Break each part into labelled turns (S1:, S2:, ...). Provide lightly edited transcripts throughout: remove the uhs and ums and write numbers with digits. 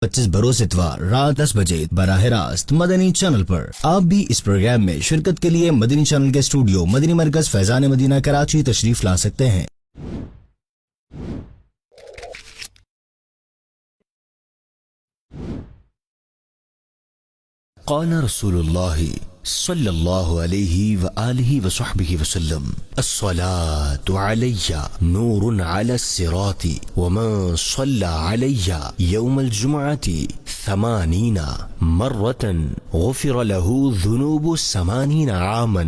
S1: 25 اتوار رات 10 بجے براہ راست مدنی چینل پر۔ آپ بھی اس پروگرام میں شرکت کے لیے مدنی چینل کے اسٹوڈیو مدنی مرکز فیضان مدینہ کراچی تشریف لا سکتے ہیں۔ قال رسول اللہ صلی اللہ علیہ وآلہ وصحبہ وسلم الصلاة علی نور علی الصراط ومن صلی علی یوم الجمعة 80 مرة غفر له ذنوب 80 عاما۔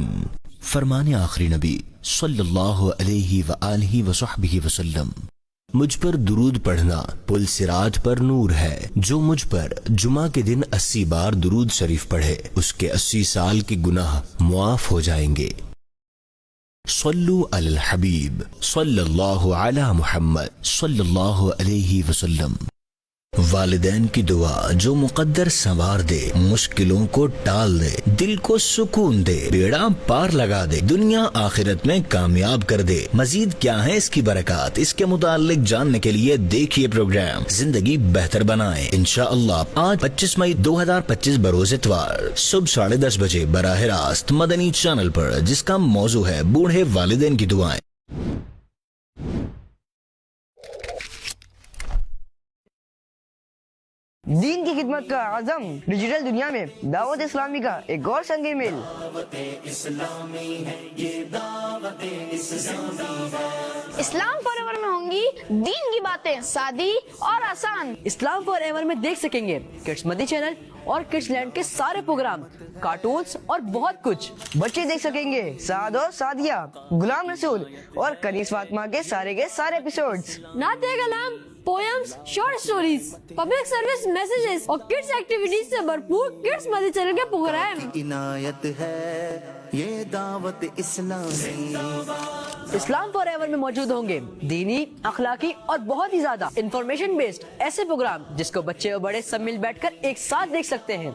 S1: فرمان آخری نبی صلی اللہ علیہ وآلہ وصحبہ وسلم، مجھ پر درود پڑھنا پل صراط پر نور ہے۔ جو مجھ پر جمعہ کے دن 80 بار درود شریف پڑھے اس کے 80 سال کے گناہ معاف ہو جائیں گے۔ صلو علی الحبیب صلی اللہ علی محمد صلی اللہ علیہ وسلم۔ والدین کی دعا جو مقدر سنوار دے، مشکلوں کو ٹال دے، دل کو سکون دے، بیڑا پار لگا دے، دنیا آخرت میں کامیاب کر دے۔ مزید کیا ہے اس کی برکات، اس کے متعلق جاننے کے لیے دیکھیے پروگرام زندگی بہتر بنائیں انشاءاللہ۔ آج 25 مئی 2025 بروز اتوار صبح 10:30 بجے براہ راست مدنی چینل پر، جس کا موضوع ہے بوڑھے والدین کی دعائیں۔
S2: دین کی خدمت کا عزم، ڈیجیٹل دنیا میں دعوت اسلامی کا ایک اور سنگ میل۔
S3: اسلام فار ایور میں ہوں گی دین کی باتیں سادی اور آسان۔
S2: اسلام فار ایور میں دیکھ سکیں گے کڈس مدی چینل اور کڈس لینڈ کے سارے پروگرام، کارٹونز اور بہت کچھ۔ بچے دیکھ سکیں گے سعد اور سعدیہ، غلام رسول اور کنیز فاطمہ کے سارے ایپیسوڈز،
S3: نعت کلام، poems, short stories, public service messages اور کڈس ایکٹیویٹیز سے بھرپور کڈس مدی چینل کے پروگرام۔
S4: عنایت ہے یہ دعوت اسلامی۔
S2: اسلام فار ایور میں موجود ہوں گے دینی، اخلاقی اور بہت ہی زیادہ انفارمیشن بیسڈ ایسے پروگرام جس کو بچے اور بڑے سب مل بیٹھ کر ایک ساتھ دیکھ سکتے ہیں۔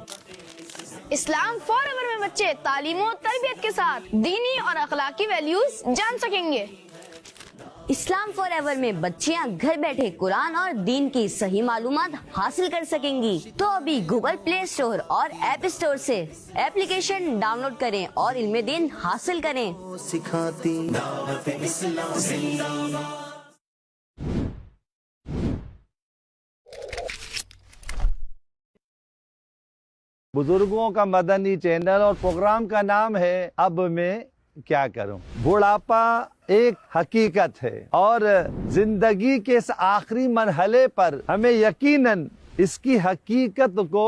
S3: اسلام فار ایور میں بچے تعلیم و تربیت کے ساتھ دینی اور اخلاقی ویلیوز جان سکیں گے۔
S5: اسلام فار ایور میں بچیاں گھر بیٹھے قرآن اور دین کی صحیح معلومات حاصل کر سکیں گی۔ تو ابھی گوگل پلے اسٹور اور ایپ اسٹور سے ایپلیکیشن ڈاؤن لوڈ کریں اور علم دین حاصل کریں۔
S4: سکھاتی دعوت اسلامی۔
S6: بزرگوں کا مدنی چینل اور پروگرام کا نام ہے اب میں کیا کروں۔ بڑھاپا ایک حقیقت ہے اور زندگی کے اس آخری مرحلے پر ہمیں یقیناً اس کی حقیقت کو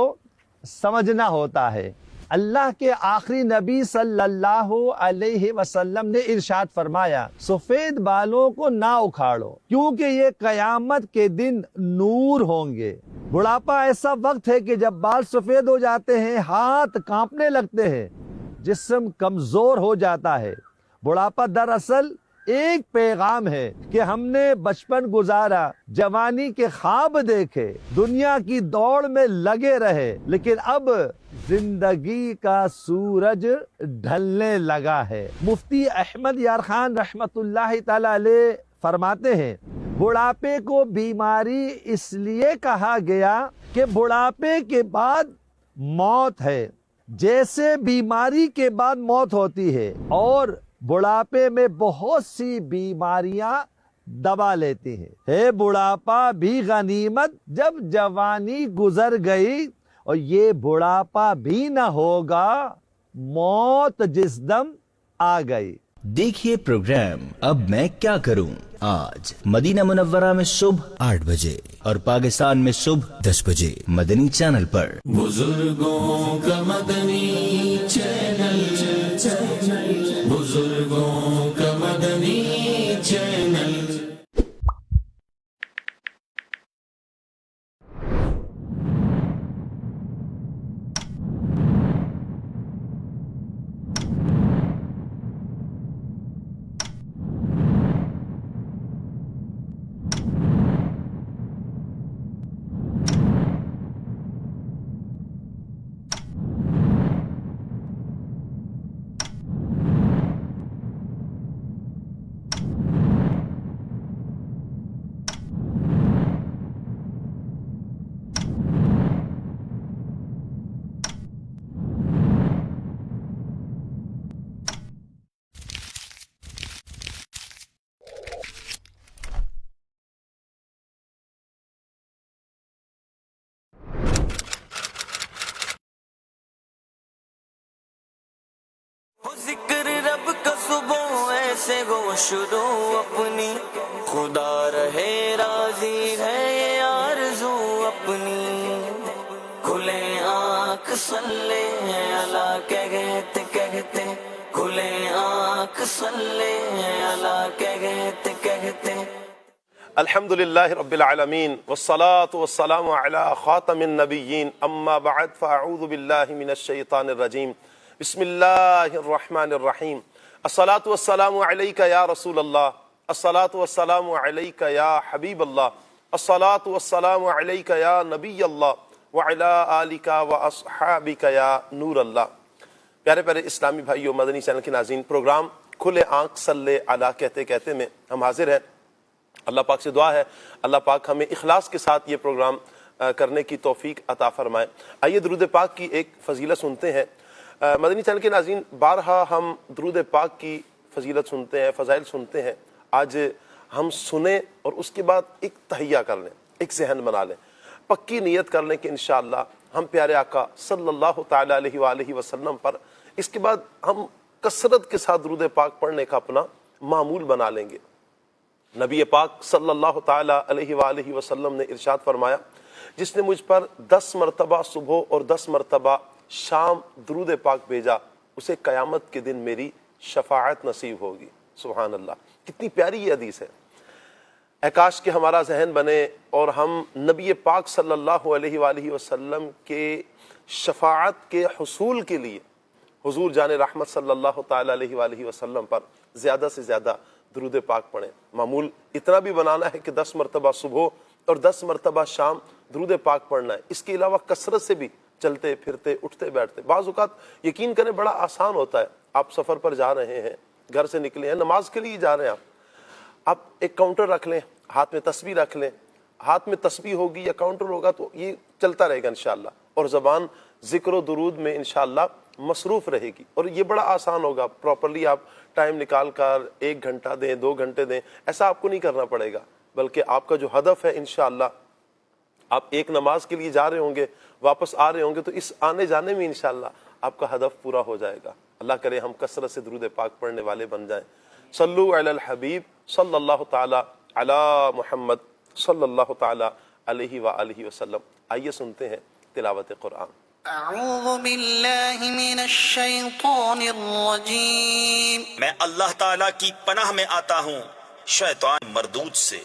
S6: سمجھنا ہوتا ہے۔ اللہ کے آخری نبی صلی اللہ علیہ وسلم نے ارشاد فرمایا، سفید بالوں کو نہ اکھاڑو کیونکہ یہ قیامت کے دن نور ہوں گے۔ بڑھاپا ایسا وقت ہے کہ جب بال سفید ہو جاتے ہیں، ہاتھ کانپنے لگتے ہیں، جسم کمزور ہو جاتا ہے۔ بڑھاپا دراصل ایک پیغام ہے کہ ہم نے بچپن گزارا، جوانی کے خواب دیکھے، دنیا کی دوڑ میں لگے رہے، لیکن اب زندگی کا سورج ڈھلنے لگا ہے۔ مفتی احمد یار خان رحمت اللہ تعالی علیہ فرماتے ہیں، بڑھاپے کو بیماری اس لیے کہا گیا کہ بڑھاپے کے بعد موت ہے، جیسے بیماری کے بعد موت ہوتی ہے، اور بڑھاپے میں بہت سی بیماریاں دبا لیتی ہیں۔ ہے بڑھاپا بھی غنیمت جب جوانی گزر گئی، اور یہ بڑھاپا بھی نہ ہوگا موت جس دم آ گئی۔
S1: دیکھیے پروگرام اب میں کیا کروں، آج مدینہ منورہ میں صبح 8 بجے اور پاکستان میں صبح 10 بجے مدنی چینل پر۔
S4: بزرگوں کا مدنی چینل، بزرگوں کا مدنی چینل۔
S7: ذکر رب کا صبح ایسے گو شروع اپنی، خدا رہے راضی ہے یہ آرزو اپنی، کھلے آنکھ صلی اللہ کہتے کہتے، کھلے آنکھ صلی اللہ کہتے۔
S8: الحمد للہ رب العالمین والصلاة والسلام علی خاتم النبیین، اما بعد فاعوذ باللہ من الشیطان الرجیم، بسم اللہ الرحمن الرحیم۔ الصلاة والسلام علیک یا رسول اللہ، الصلاة والسلام علیک یا حبیب اللہ، الصلاة والسلام علیک یا نبی اللہ وعلی آلک واصحابک یا نور اللہ۔ پیارے پیارے اسلامی بھائیو، مدنی چینل کے ناظرین، پروگرام کھلے آنکھ صلی علی کہتے کہتے میں ہم حاضر ہیں۔ اللہ پاک سے دعا ہے اللہ پاک ہمیں اخلاص کے ساتھ یہ پروگرام کرنے کی توفیق عطا فرمائے۔ آئیے درود پاک کی ایک فضیلت سنتے ہیں۔ مدنی چینل کے ناظرین، بارہا ہم درود پاک کی فضیلت سنتے ہیں، فضائل سنتے ہیں۔ آج ہم سنیں اور اس کے بعد ایک تہیہ کر لیں، ایک ذہن بنا لیں، پکی نیت کر لیں کہ انشاءاللہ ہم پیارے آقا صلی اللہ تعالیٰ علیہ وآلہ وسلم پر اس کے بعد ہم کثرت کے ساتھ درود پاک پڑھنے کا اپنا معمول بنا لیں گے۔ نبی پاک صلی اللہ تعالیٰ علیہ وآلہ وسلم نے ارشاد فرمایا، جس نے مجھ پر 10 مرتبہ صبح اور 10 مرتبہ شام درود پاک بھیجا، اسے قیامت کے دن میری شفاعت نصیب ہوگی۔ سبحان اللہ، کتنی پیاری یہ حدیث ہے۔ اے کاش کہ ہمارا ذہن بنے اور ہم نبی پاک صلی اللہ علیہ وآلہ وسلم کے شفاعت کے حصول کے لیے حضور جان رحمت صلی اللہ تعالیٰ علیہ وآلہ وسلم پر زیادہ سے زیادہ درود پاک پڑھیں۔ معمول اتنا بھی بنانا ہے کہ 10 مرتبہ صبح اور 10 مرتبہ شام درود پاک پڑھنا ہے۔ اس کے علاوہ کثرت سے بھی چلتے پھرتے اٹھتے بیٹھتے، بعض اوقات یقین کریں بڑا آسان ہوتا ہے۔ آپ سفر پر جا رہے ہیں، گھر سے نکلے ہیں، نماز کے لیے جا رہے ہیں، آپ ایک کاؤنٹر رکھ لیں، ہاتھ میں تسبیح رکھ لیں، ہاتھ میں تسبیح ہوگی یا کاؤنٹر ہوگا تو یہ چلتا رہے گا انشاءاللہ، اور زبان ذکر و درود میں انشاءاللہ مصروف رہے گی، اور یہ بڑا آسان ہوگا۔ پراپرلی آپ ٹائم نکال کر 1 گھنٹہ دیں، 2 گھنٹے دیں، ایسا آپ کو نہیں کرنا پڑے گا، بلکہ آپ کا جو ہدف ہے انشاءاللہ، آپ ایک نماز کے لیے جا رہے ہوں گے، واپس آ رہے ہوں گے، تو اس آنے جانے میں انشاءاللہ آپ کا ہدف پورا ہو جائے گا۔ اللہ کرے ہم کثرت سے درود پاک پڑھنے والے بن جائیں۔ صلو علی الحبیب صلی اللہ تعالی علی محمد صلی اللہ تعالی علیہ وآلہ وسلم۔ آئیے سنتے ہیں تلاوت قرآن۔
S9: اعوذ باللہ من الشیطان الرجیم،
S10: میں اللہ تعالیٰ کی پناہ میں آتا ہوں شیطان مردود سے۔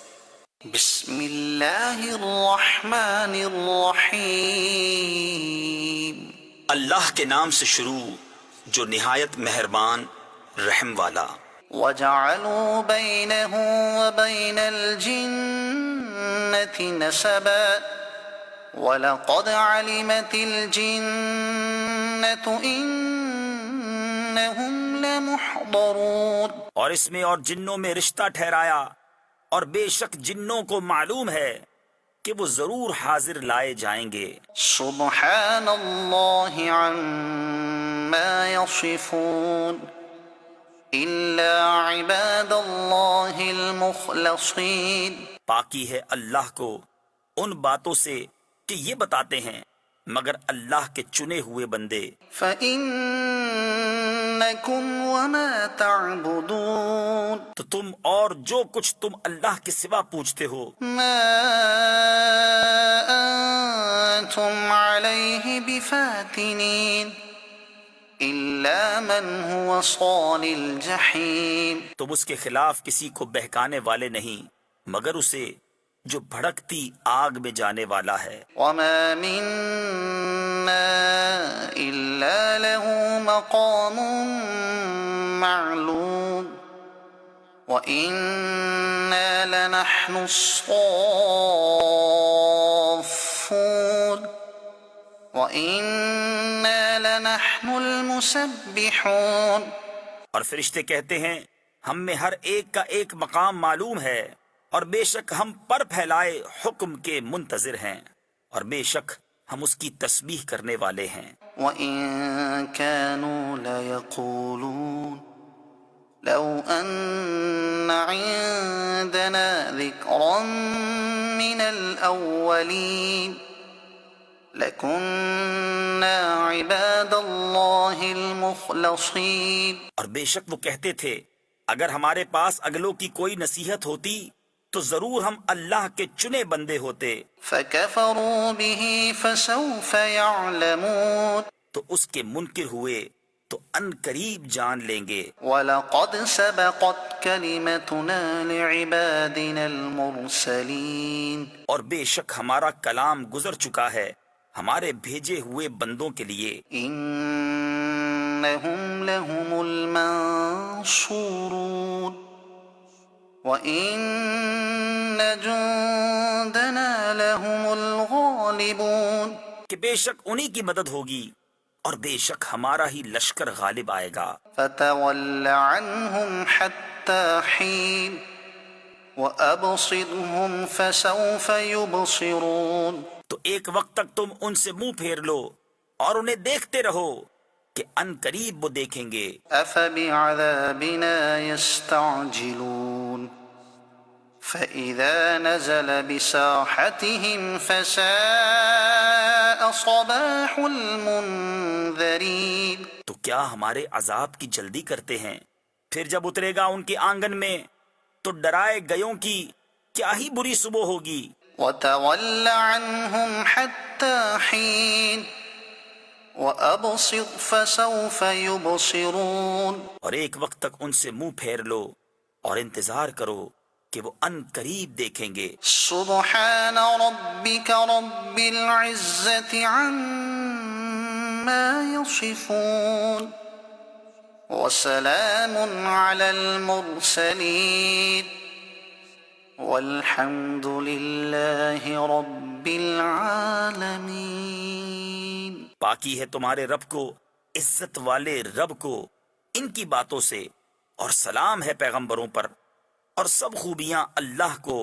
S9: بسم اللہ الرحمن الرحیم،
S10: اللہ کے نام سے شروع جو نہایت مہربان رحم والا۔
S9: وجعلوا بینہ وبین الجنۃ نسبا وَلَقَدْ عَلِمَتِ الْجِنَّةُ إِنَّهُمْ لَمُحْضَرُونَ،
S10: اور اس میں اور جنوں میں رشتہ ٹھہرایا، اور بے شک جنوں کو معلوم ہے کہ وہ ضرور حاضر لائے جائیں گے۔
S9: سبحان اللہ عما یصفون الا عباد اللہ المخلصین،
S10: پاکی ہے اللہ کو ان باتوں سے کہ یہ بتاتے ہیں مگر اللہ کے چنے ہوئے بندے۔
S9: فَإِنَّكُمْ وَمَا تَعْبُدُونَ،
S10: تو تم اور جو کچھ تم اللہ کے سوا پوچھتے ہو،
S9: مَا أَنْتُمْ عَلَيْهِ بِفَاتِنِينَ إِلَّا مَنْ هُوَ صَالِ الْجَحِيمِ،
S10: تم اس کے خلاف کسی کو بہکانے والے نہیں مگر اسے جو بھڑکتی آگ میں جانے والا ہے۔
S9: وَمَا مِنَّا إِلَّا لَهُ مَقَامٌ مَّعْلُومٌ وَإِنَّا لَنَحْنُ الصَّافُّونَ وَإِنَّا لَنَحْنُ الْمُسَبِّحُونَ،
S10: اور فرشتے کہتے ہیں ہم میں ہر ایک کا ایک مقام معلوم ہے، اور بے شک ہم پر پھیلائے حکم کے منتظر ہیں، اور بے شک ہم اس کی تسبیح کرنے والے ہیں۔
S9: وَإِن كَانُوا لَيَقُولُونَ لَوْ أَنَّ عِندَنَا ذِكْرًا مِّنَ الْأَوَّلِينَ لَكُنَّا عباد الله المخلصين
S10: اور بے شک وہ کہتے تھے اگر ہمارے پاس اگلوں کی کوئی نصیحت ہوتی تو ضرور ہم اللہ کے چنے بندے ہوتے،
S9: فكفروا به فسوف يعلمون
S10: تو اس کے منکر ہوئے تو ان قریب جان لیں گے۔
S9: وَلَقَدْ سَبَقَتْ كَلِمَتُنَا لِعِبَادِنَا الْمُرْسَلِينَ
S10: اور بے شک ہمارا کلام گزر چکا ہے ہمارے بھیجے ہوئے بندوں کے لیے،
S9: إِنَّهُمْ لَهُمُ الْمَنصُورُونَ وَإِنَّ جُندَنَا لَهُمُ الْغَالِبُونَ
S10: کہ بے شک انہی کی مدد ہوگی اور بے شک ہمارا ہی لشکر غالب آئے گا۔
S9: فَتَوَلَّ عَنْهُمْ حَتَّى حِينٍ وَأَبْصِرْهُمْ فَسَوْفَ يُبْصِرُونَ
S10: تو ایک وقت تک تم ان سے منہ پھیر لو اور انہیں دیکھتے رہو کہ ان قریب وہ دیکھیں گے۔
S9: أَفَبِعَذَابِنَا يَسْتَعْجِلُونَ فَإِذَا نَزَلَ بِسَاحَتِهِمْ فَسَاءَ صَبَاحُ الْمُنذَرِينَ
S10: تو کیا ہمارے عذاب کی جلدی کرتے ہیں؟ پھر جب اترے گا ان کے آنگن میں تو ڈرائے گیوں کی کیا ہی بری صبح ہوگی۔
S9: وَتَوَلَّ عَنْهُمْ حَتَّى حِينٍ وَأَبْصِرْ فَسَوْفَ يُبْصِرُونَ
S10: اور ایک وقت تک ان سے منہ پھیر لو اور انتظار کرو کہ وہ ان قریب دیکھیں گے۔
S9: سبحان ربك رب العزة عما يصفون وسلام على المرسلين والحمد لله رب العالمين۔
S10: باقی ہے تمہارے رب کو، عزت والے رب کو ان کی باتوں سے، اور سلام ہے پیغمبروں پر، اور سب خوبیاں اللہ کو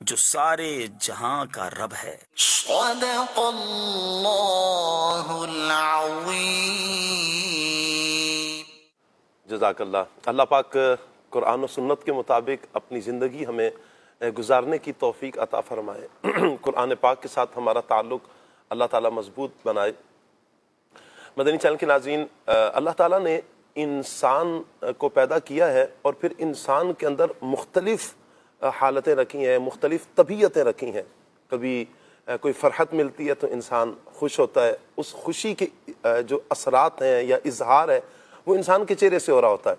S10: جو سارے جہاں کا رب ہے۔
S9: صدق اللہ العظیم۔
S8: جزاک اللہ۔ اللہ پاک قرآن و سنت کے مطابق اپنی زندگی ہمیں گزارنے کی توفیق عطا فرمائے، قرآن پاک کے ساتھ ہمارا تعلق اللہ تعالیٰ مضبوط بنائے۔ مدنی چینل کے ناظرین، اللہ تعالیٰ نے انسان کو پیدا کیا ہے اور پھر انسان کے اندر مختلف حالتیں رکھی ہیں، مختلف طبیعتیں رکھی ہیں۔ کبھی کوئی فرحت ملتی ہے تو انسان خوش ہوتا ہے، اس خوشی کے جو اثرات ہیں یا اظہار ہے وہ انسان کے چہرے سے ہو رہا ہوتا ہے،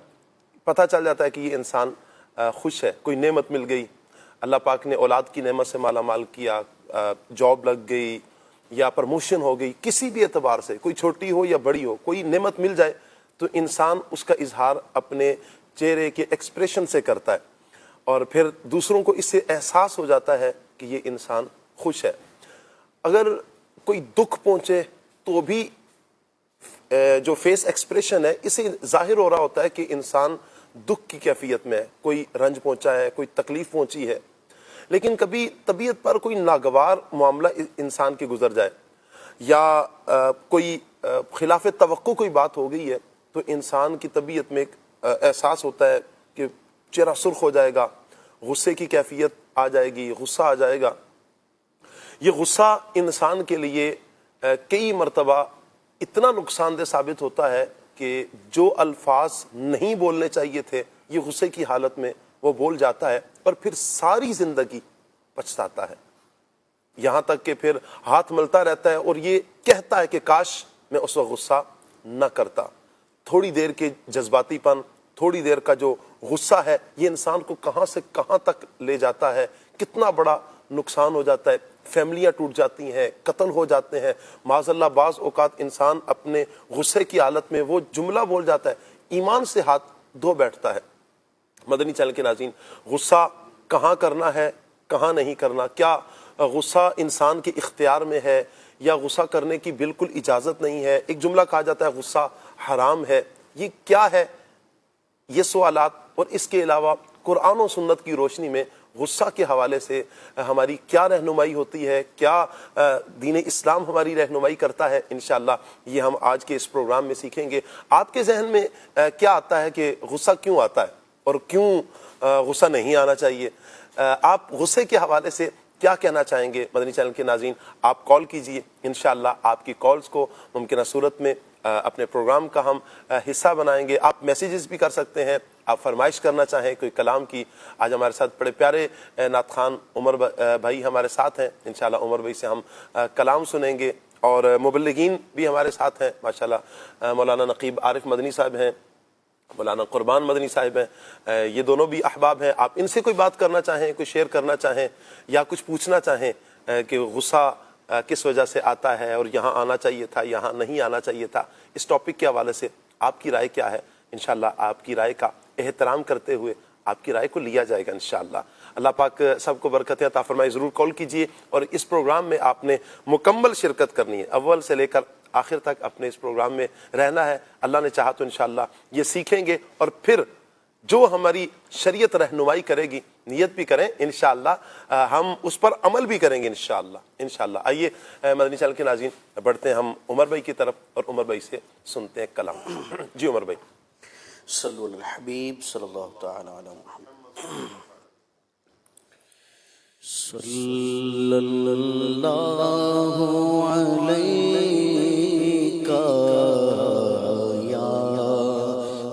S8: پتہ چل جاتا ہے کہ یہ انسان خوش ہے۔ کوئی نعمت مل گئی، اللہ پاک نے اولاد کی نعمت سے مالا مال کیا، جاب لگ گئی یا پروموشن ہو گئی، کسی بھی اعتبار سے، کوئی چھوٹی ہو یا بڑی ہو، کوئی نعمت مل جائے تو انسان اس کا اظہار اپنے چہرے کے ایکسپریشن سے کرتا ہے، اور پھر دوسروں کو اس سے احساس ہو جاتا ہے کہ یہ انسان خوش ہے۔ اگر کوئی دکھ پہنچے تو بھی جو فیس ایکسپریشن ہے اسے ظاہر ہو رہا ہوتا ہے کہ انسان دکھ کی کیفیت میں ہے، کوئی رنج پہنچا ہے، کوئی تکلیف پہنچی ہے۔ لیکن کبھی طبیعت پر کوئی ناگوار معاملہ انسان کے گزر جائے یا کوئی خلاف توقع کوئی بات ہو گئی ہے تو انسان کی طبیعت میں ایک احساس ہوتا ہے کہ چہرہ سرخ ہو جائے گا، غصے کی کیفیت آ جائے گی، غصہ آ جائے گا۔ یہ غصہ انسان کے لیے کئی مرتبہ اتنا نقصان دہ ثابت ہوتا ہے کہ جو الفاظ نہیں بولنے چاہیے تھے یہ غصے کی حالت میں وہ بول جاتا ہے اور پھر ساری زندگی پچھتاتا ہے، یہاں تک کہ پھر ہاتھ ملتا رہتا ہے اور یہ کہتا ہے کہ کاش میں اس وقت غصہ نہ کرتا۔ تھوڑی دیر کے جذباتی پن، تھوڑی دیر کا جو غصہ ہے یہ انسان کو کہاں سے کہاں تک لے جاتا ہے، کتنا بڑا نقصان ہو جاتا ہے، فیملیاں ٹوٹ جاتی ہیں، قتل ہو جاتے ہیں، معاذ اللہ بعض اوقات انسان اپنے غصے کی حالت میں وہ جملہ بول جاتا ہے ایمان سے ہاتھ دھو بیٹھتا ہے۔ مدنی چینل کے ناظرین، غصہ کہاں کرنا ہے، کہاں نہیں کرنا، کیا غصہ انسان کے اختیار میں ہے یا غصہ کرنے کی بالکل اجازت نہیں ہے؟ ایک جملہ کہا جاتا ہے غصہ حرام ہے، یہ کیا ہے؟ یہ سوالات اور اس کے علاوہ قرآن و سنت کی روشنی میں غصہ کے حوالے سے ہماری کیا رہنمائی ہوتی ہے، کیا دین اسلام ہماری رہنمائی کرتا ہے، انشاءاللہ یہ ہم آج کے اس پروگرام میں سیکھیں گے۔ آپ کے ذہن میں کیا آتا ہے کہ غصہ کیوں آتا ہے اور کیوں غصہ نہیں آنا چاہیے؟ آپ غصے کے حوالے سے کیا کہنا چاہیں گے مدنی چینل کے ناظرین؟ آپ کال کیجئے، انشاءاللہ آپ کی کالز کو ممکنہ صورت میں اپنے پروگرام کا ہم حصہ بنائیں گے۔ آپ میسیجز بھی کر سکتے ہیں، آپ فرمائش کرنا چاہیں کوئی کلام کی۔ آج ہمارے ساتھ بڑے پیارے نعت خوان عمر بھائی ہمارے ساتھ ہیں، انشاءاللہ عمر بھائی سے ہم کلام سنیں گے، اور مبلغین بھی ہمارے ساتھ ہیں ماشاءاللہ، مولانا نقیب عارف مدنی صاحب ہیں، مولانا قربان مدنی صاحب ہیں، یہ دونوں بھی احباب ہیں۔ آپ ان سے کوئی بات کرنا چاہیں، کوئی شیئر کرنا چاہیں، یا کچھ پوچھنا چاہیں کہ غصہ کس وجہ سے آتا ہے اور یہاں آنا چاہیے تھا، یہاں نہیں آنا چاہیے تھا، اس ٹاپک کے حوالے سے آپ کی رائے کیا ہے؟ انشاءاللہ آپ کی رائے کا احترام کرتے ہوئے آپ کی رائے کو لیا جائے گا انشاءاللہ۔ اللہ پاک سب کو برکتیں عطا فرمائے۔ ضرور کال کیجئے، اور اس پروگرام میں آپ نے مکمل شرکت کرنی ہے، اول سے لے کر آخر تک اپنے اس پروگرام میں رہنا ہے۔ اللہ نے چاہا تو انشاءاللہ یہ سیکھیں گے، اور پھر جو ہماری شریعت رہنمائی کرے گی، نیت بھی کریں انشاءاللہ، ہم اس پر عمل بھی کریں گے انشاءاللہ۔ آئیے مدنی چینل کے ناظرین بڑھتے ہیں ہم عمر بھائی کی طرف، اور عمر بھائی سے سنتے ہیں کلام۔ جی عمر بھائی۔
S11: صلو علی الحبیب صلی اللہ تعالی علی محمد۔ صلی اللہ علیہ یا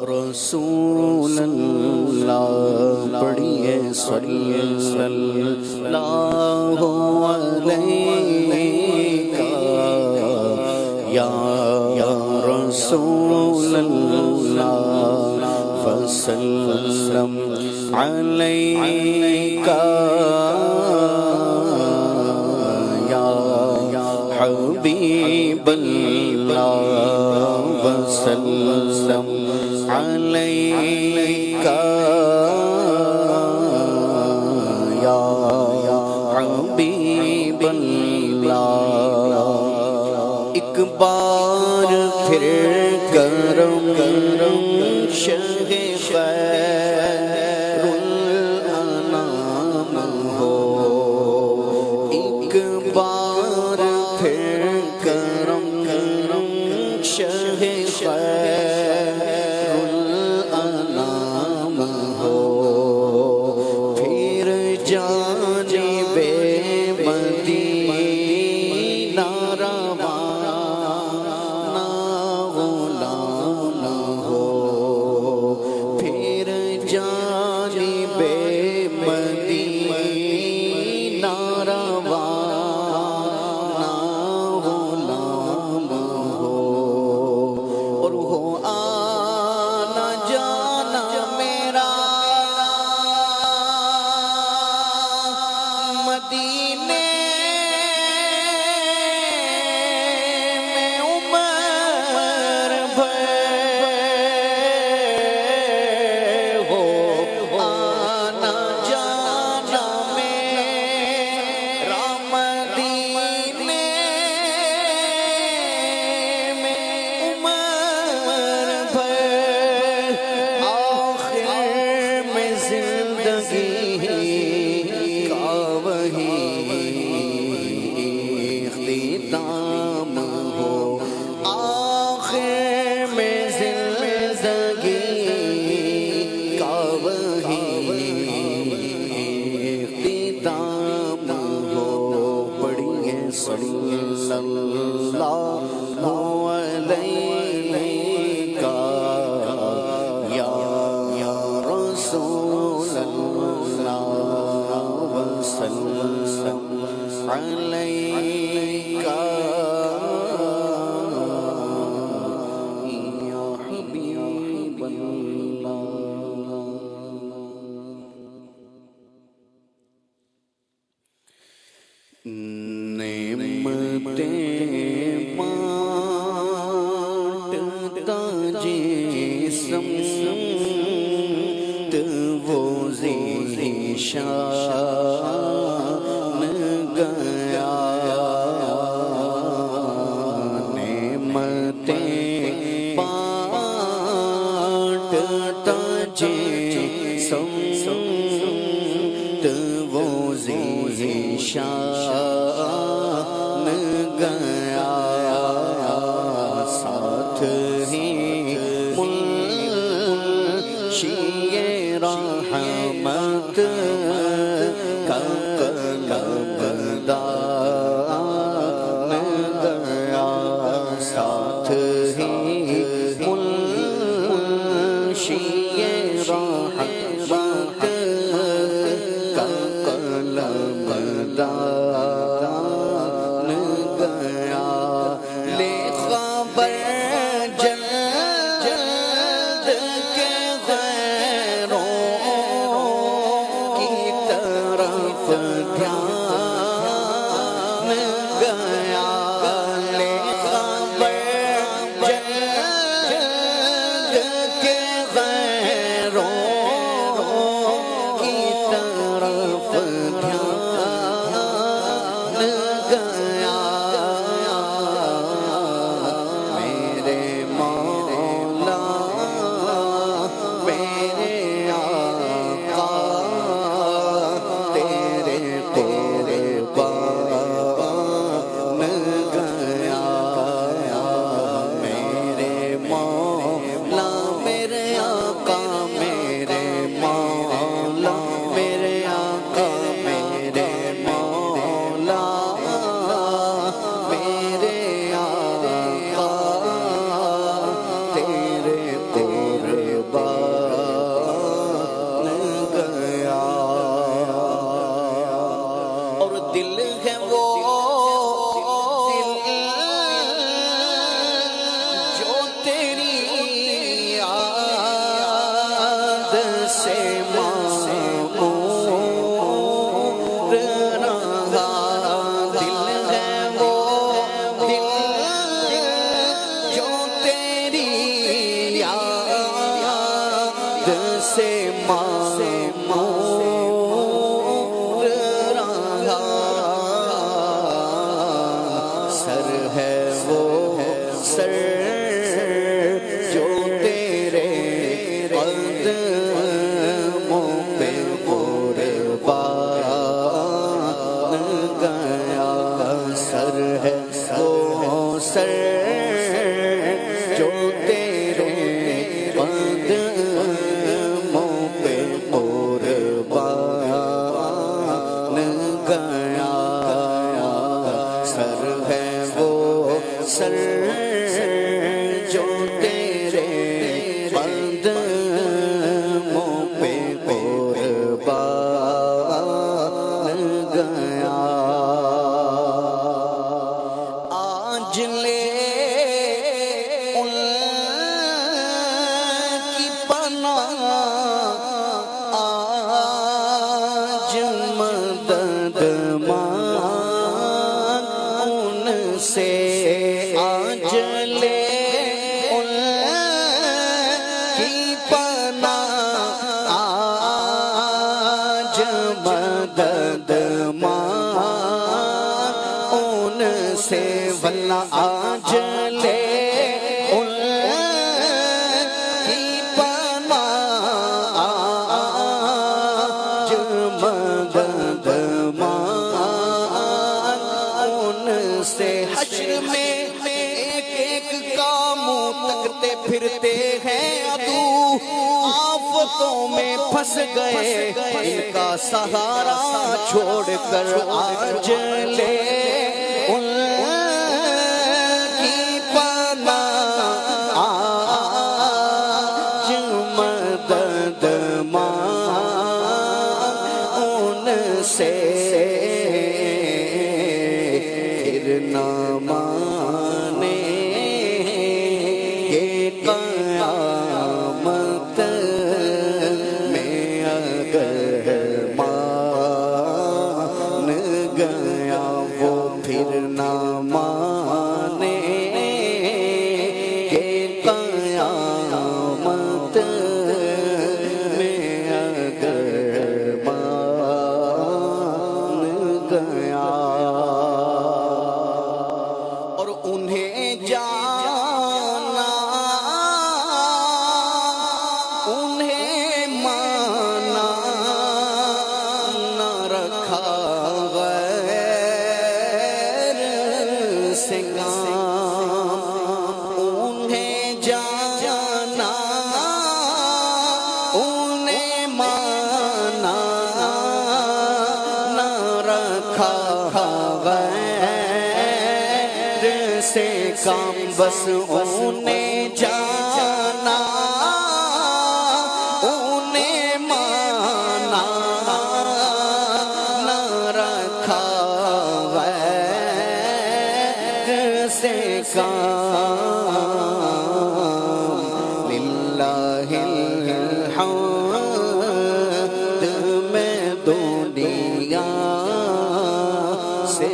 S11: رسول اللہ، پڑھیے صلی اللہ علیہ یا رسول اللہ، فسلم علیکہ یا حبیب اللہ، وسلم علیکہ یا حبیب اللہ۔ ایک بار پھر کرم شہ خیر الانام ہو، ایک بار پھر کرم شہ خیر الانام ہو، پھر جانب مدینہ روانہ غلام ہو، پھر جانب مدینہ روانہ غلام ہو، اور ہو آنا جانا میرا مدینے میں عمر بھر، ہو آنا جانا میرا مدینے میں عمر بھر، آخر میں زندگی کا وہی اختتام ہو، آخر میں زندگی کا وہی اختتام ہو، پڑھیے صلی اللہ علیہ یا رسول اللہ، وسلم علیکہ یا حبیب اللہ۔ نعمتیں بانٹتا جسم وہ ذیشان گیا، نعمتیں بانٹتا جسم وہ ذیشان گیا، ساتھ ہی منشی رحمت
S9: سر ہے وہ سر جو تیرے قدموں پہ قربان گیا سر ہے وہ سر جو تیرے قدموں پہ قربان گیا سر ہے وہ سر جو تیرے قدموں پہ قربان گیا آج لے ان کی پناہ آج مدد مانگ ان سے آج لے ان کی پناہ آج مدد مانگ ان سے ورنہ آج لے ان کی پناہ آج مدد مانگ ان سے حشر میں ایک ایک کا منہ تکتے پھرتے ہیں عدو آفتوں میں پھنس گئے ان کا سہارا چھوڑ کر آج لے ان کی پناہ آج مدد مانگ ان سے پھر نہ مانیں گے قیامت میں اگر مان گیا وہ پھر نہ مانیں گے قیامت میں اگر مان گیا اور انہیں جانا انہیں مانا نہ رکھا غیر سے کام انہیں جانا انہیں مانا نہ رکھا غیر سے کام بس انہیں جانا انہیں مانا نہ رکھا غیر سے کام للہ الحمد میں دنیا سے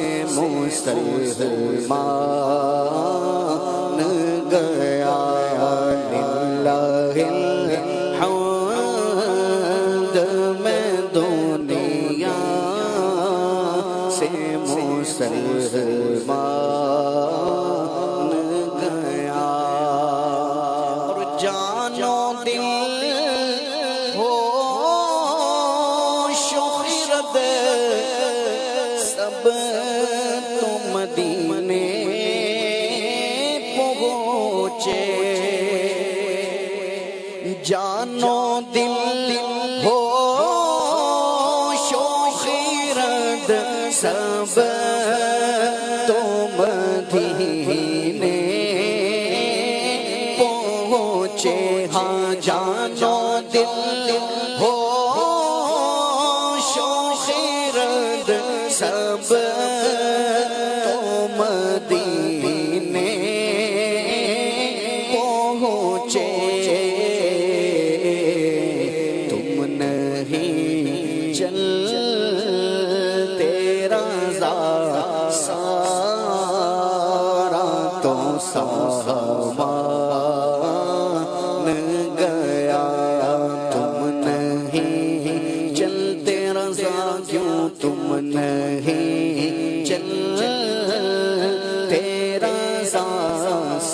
S9: مسلمان گیا للہ الحمد میں دنیا سے مسلمان گیا اور جان و دل ہوش و خرد سب تو مدینے پہنچے جان و دل ہوش و خرد سب تو مدینے پہنچے ہاں جان و دل ہوش و خرد سب تو مدینے پہنچے تم نہیں چلتے رضا سارا تو سامان گیا تم نہیں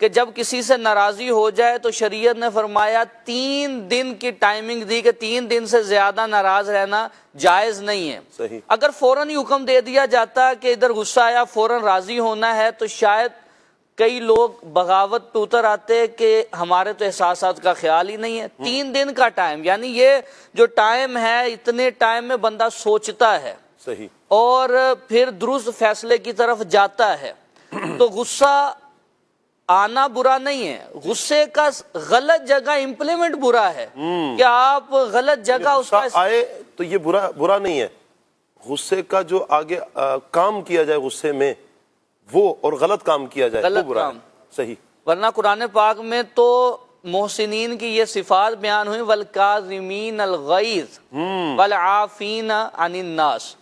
S12: کہ جب کسی سے ناراضی ہو جائے تو شریعت نے فرمایا 3 دن کی ٹائمنگ دی کہ 3 دن سے زیادہ ناراض رہنا جائز نہیں ہے.
S8: صحیح.
S12: اگر فوراً ہی حکم دے دیا جاتا کہ ادھر غصہ آیا فوراً راضی ہونا ہے تو شاید کئی لوگ بغاوت پہ اتر آتے کہ ہمارے تو احساسات کا خیال ہی نہیں ہے. 3 دن کا ٹائم، یعنی یہ جو ٹائم ہے اتنے ٹائم میں بندہ سوچتا ہے
S8: صحیح
S12: اور پھر درست فیصلے کی طرف جاتا ہے. تو غصہ آنا برا نہیں ہے، غصے کا غلط جگہ امپلیمنٹ برا ہے کہ آپ غلط جگہ اس کا
S8: آئے تو یہ برا نہیں ہے، غصے کا جو آگے کام کیا جائے غصے میں وہ اور غلط کام کیا جائے وہ برا ہے. صحیح.
S12: ورنہ قرآن پاک میں تو محسنین کی یہ صفات بیان ہوئی والکاظمین الغیظ والعافین عن الناس،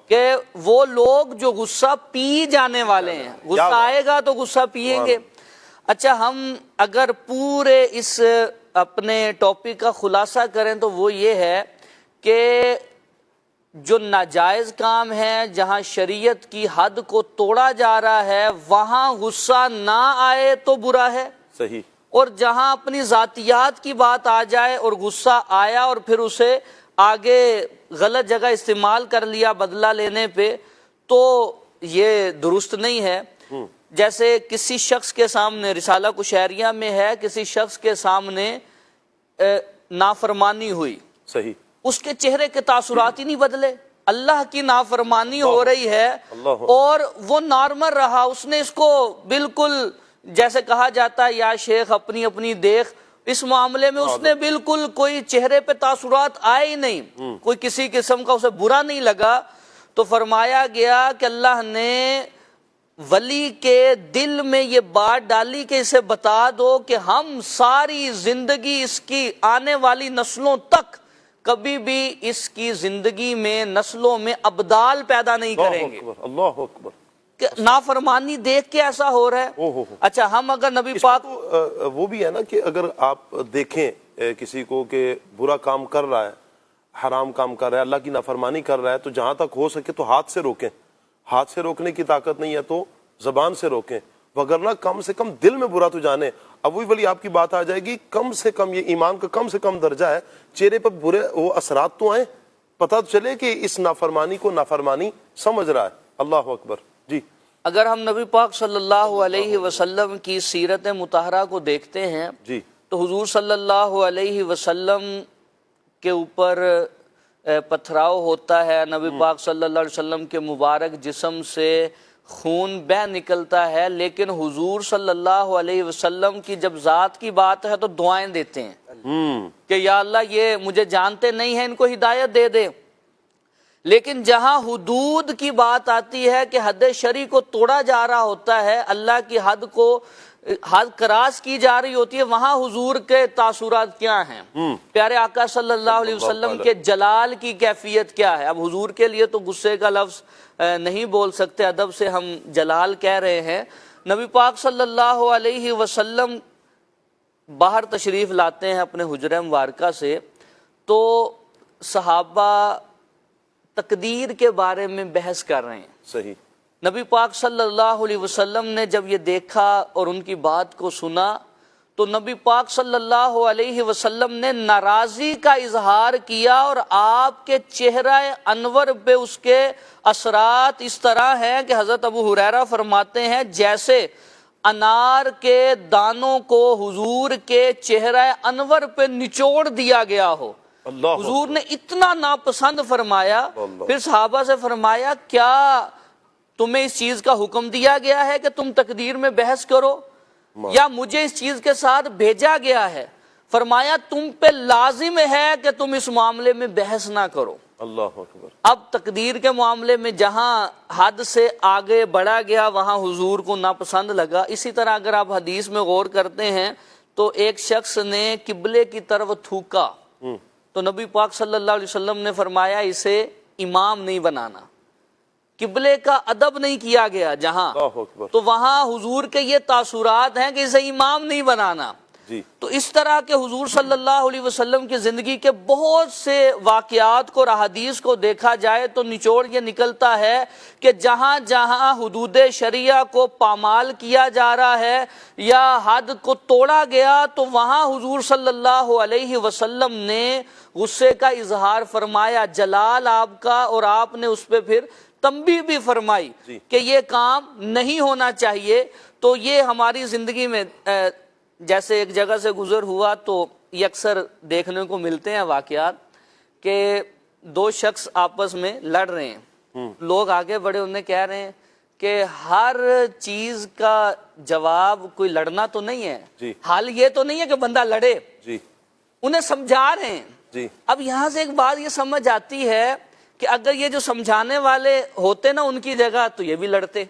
S12: کہ وہ لوگ جو غصہ پی جانے والے ہیں، غصہ آئے گا تو غصہ پیئیں گے. اچھا، ہم اگر پورے اس اپنے ٹاپک کا خلاصہ کریں تو وہ یہ ہے کہ جو ناجائز کام ہے، جہاں شریعت کی حد کو توڑا جا رہا ہے وہاں غصہ نہ آئے تو برا ہے.
S8: صحیح.
S12: اور جہاں اپنی ذاتیات کی بات آ جائے اور غصہ آیا اور پھر اسے آگے غلط جگہ استعمال کر لیا بدلہ لینے پہ، تو یہ درست نہیں ہے. جیسے کسی شخص کے سامنے، رسالہ کشیریہ میں ہے، کسی شخص کے سامنے نافرمانی ہوئی،
S8: صحیح،
S12: اس کے چہرے کے تاثرات ہی نہیں بدلے. اللہ کی نافرمانی ہو رہی ہے اور وہ نارمل رہا، اس نے اس کو بالکل جیسے کہا جاتا ہے یا شیخ اپنی اپنی دیکھ، اس معاملے میں اس نے بالکل کوئی چہرے پہ تاثرات آئے ہی نہیں، کوئی کسی قسم کا اسے برا نہیں لگا. تو فرمایا گیا کہ اللہ نے ولی کے دل میں یہ بات ڈالی کہ اسے بتا دو کہ ہم ساری زندگی اس کی آنے والی نسلوں تک کبھی بھی اس کی زندگی میں نسلوں میں ابدال پیدا نہیں کریں گے.
S8: اللہ اکبر.
S12: کہ نافرمانی دیکھ کے ایسا ہو رہا ہے. اچھا، ہم اگر نبی پاک
S8: وہ بھی ہے نا کہ اگر آپ دیکھیں کسی کو کہ برا کام کر رہا ہے، حرام کام کر رہا ہے، اللہ کی نافرمانی کر رہا ہے، تو جہاں تک ہو سکے تو ہاتھ سے روکیں. ہاتھ سے روکنے کی طاقت نہیں ہے تو زبان سے روکیں، وگرنہ کم سے کم دل میں برا تو جانے. اب وہی والی آپ کی بات آ جائے گی، کم سے کم یہ ایمان کا کم سے کم درجہ ہے، چہرے پر برے وہ اثرات تو آئیں، پتہ چلے کہ اس نافرمانی کو نافرمانی سمجھ رہا ہے. اللہ اکبر. جی،
S12: اگر ہم نبی پاک صلی اللہ علیہ وسلم کی سیرت مطہرہ کو دیکھتے ہیں
S8: جی،
S12: تو حضور صلی اللہ علیہ وسلم کے اوپر پتھراؤ ہوتا ہے، نبی پاک صلی اللہ علیہ وسلم کے مبارک جسم سے خون بہ نکلتا ہے، لیکن حضور صلی اللہ علیہ وسلم کی جب ذات کی بات ہے تو دعائیں دیتے ہیں کہ یا اللہ یہ مجھے جانتے نہیں ہیں، ان کو ہدایت دے دے. لیکن جہاں حدود کی بات آتی ہے کہ حد شرعی کو توڑا جا رہا ہوتا ہے، اللہ کی حد کو حد کراس کی جا رہی ہوتی ہے، وہاں حضور کے تاثرات کیا ہیں، پیارے آقا صلی اللہ علیہ وسلم کے جلال کی کیفیت کیا ہے. اب حضور کے لیے تو غصے کا لفظ نہیں بول سکتے، ادب سے ہم جلال کہہ رہے ہیں. نبی پاک صلی اللہ علیہ وسلم باہر تشریف لاتے ہیں اپنے حجرہ مبارکہ سے، تو صحابہ تقدیر کے بارے میں بحث کر رہے ہیں.
S8: صحیح.
S12: نبی پاک صلی اللہ علیہ وسلم نے جب یہ دیکھا اور ان کی بات کو سنا تو نبی پاک صلی اللہ علیہ وسلم نے ناراضی کا اظہار کیا، اور آپ کے چہرہ انور پہ اس کے اثرات اس طرح ہیں کہ حضرت ابو ہریرہ فرماتے ہیں جیسے انار کے دانوں کو حضور کے چہرہ انور پہ نچوڑ دیا گیا ہو. حضور نے اتنا ناپسند فرمایا. پھر صحابہ سے فرمایا کیا تمہیں اس چیز کا حکم دیا گیا ہے کہ تم تقدیر میں بحث کرو، یا مجھے اس چیز کے ساتھ بھیجا گیا ہے؟ فرمایا تم پہ لازم ہے کہ تم اس معاملے میں بحث نہ کرو.
S8: اللہ اکبر.
S12: اب تقدیر کے معاملے میں جہاں حد سے آگے بڑھا گیا وہاں حضور کو ناپسند لگا. اسی طرح اگر آپ حدیث میں غور کرتے ہیں تو ایک شخص نے قبلے کی طرف تھوکا تو نبی پاک صلی اللہ علیہ وسلم نے فرمایا اسے امام نہیں بنانا، قبلے کا ادب نہیں کیا گیا جہاں، تو وہاں حضور کے یہ تاثرات ہیں کہ اسے امام نہیں بنانا. تو اس طرح کے حضور صلی اللہ علیہ وسلم کی زندگی کے بہت سے واقعات کو اور احادیث کو دیکھا جائے تو نچوڑ یہ نکلتا ہے کہ جہاں جہاں حدود شریعہ کو پامال کیا جا رہا ہے یا حد کو توڑا گیا تو وہاں حضور صلی اللہ علیہ وسلم نے غصے کا اظہار فرمایا، جلال آپ کا، اور آپ نے اس پہ پھر تنبیہ بھی فرمائی کہ یہ کام نہیں ہونا چاہیے۔ تو یہ ہماری زندگی میں جیسے ایک جگہ سے گزر ہوا تو یہ اکثر دیکھنے کو ملتے ہیں واقعات کہ دو شخص آپس میں لڑ رہے ہیں، لوگ آگے بڑے انہیں کہہ رہے ہیں کہ ہر چیز کا جواب کوئی لڑنا تو نہیں ہے، حال یہ تو نہیں ہے کہ بندہ لڑے، انہیں سمجھا رہے ہیں۔ اب یہاں سے ایک بات یہ سمجھ آتی ہے کہ اگر یہ جو سمجھانے والے ہوتے نا ان کی جگہ تو یہ بھی لڑتے۔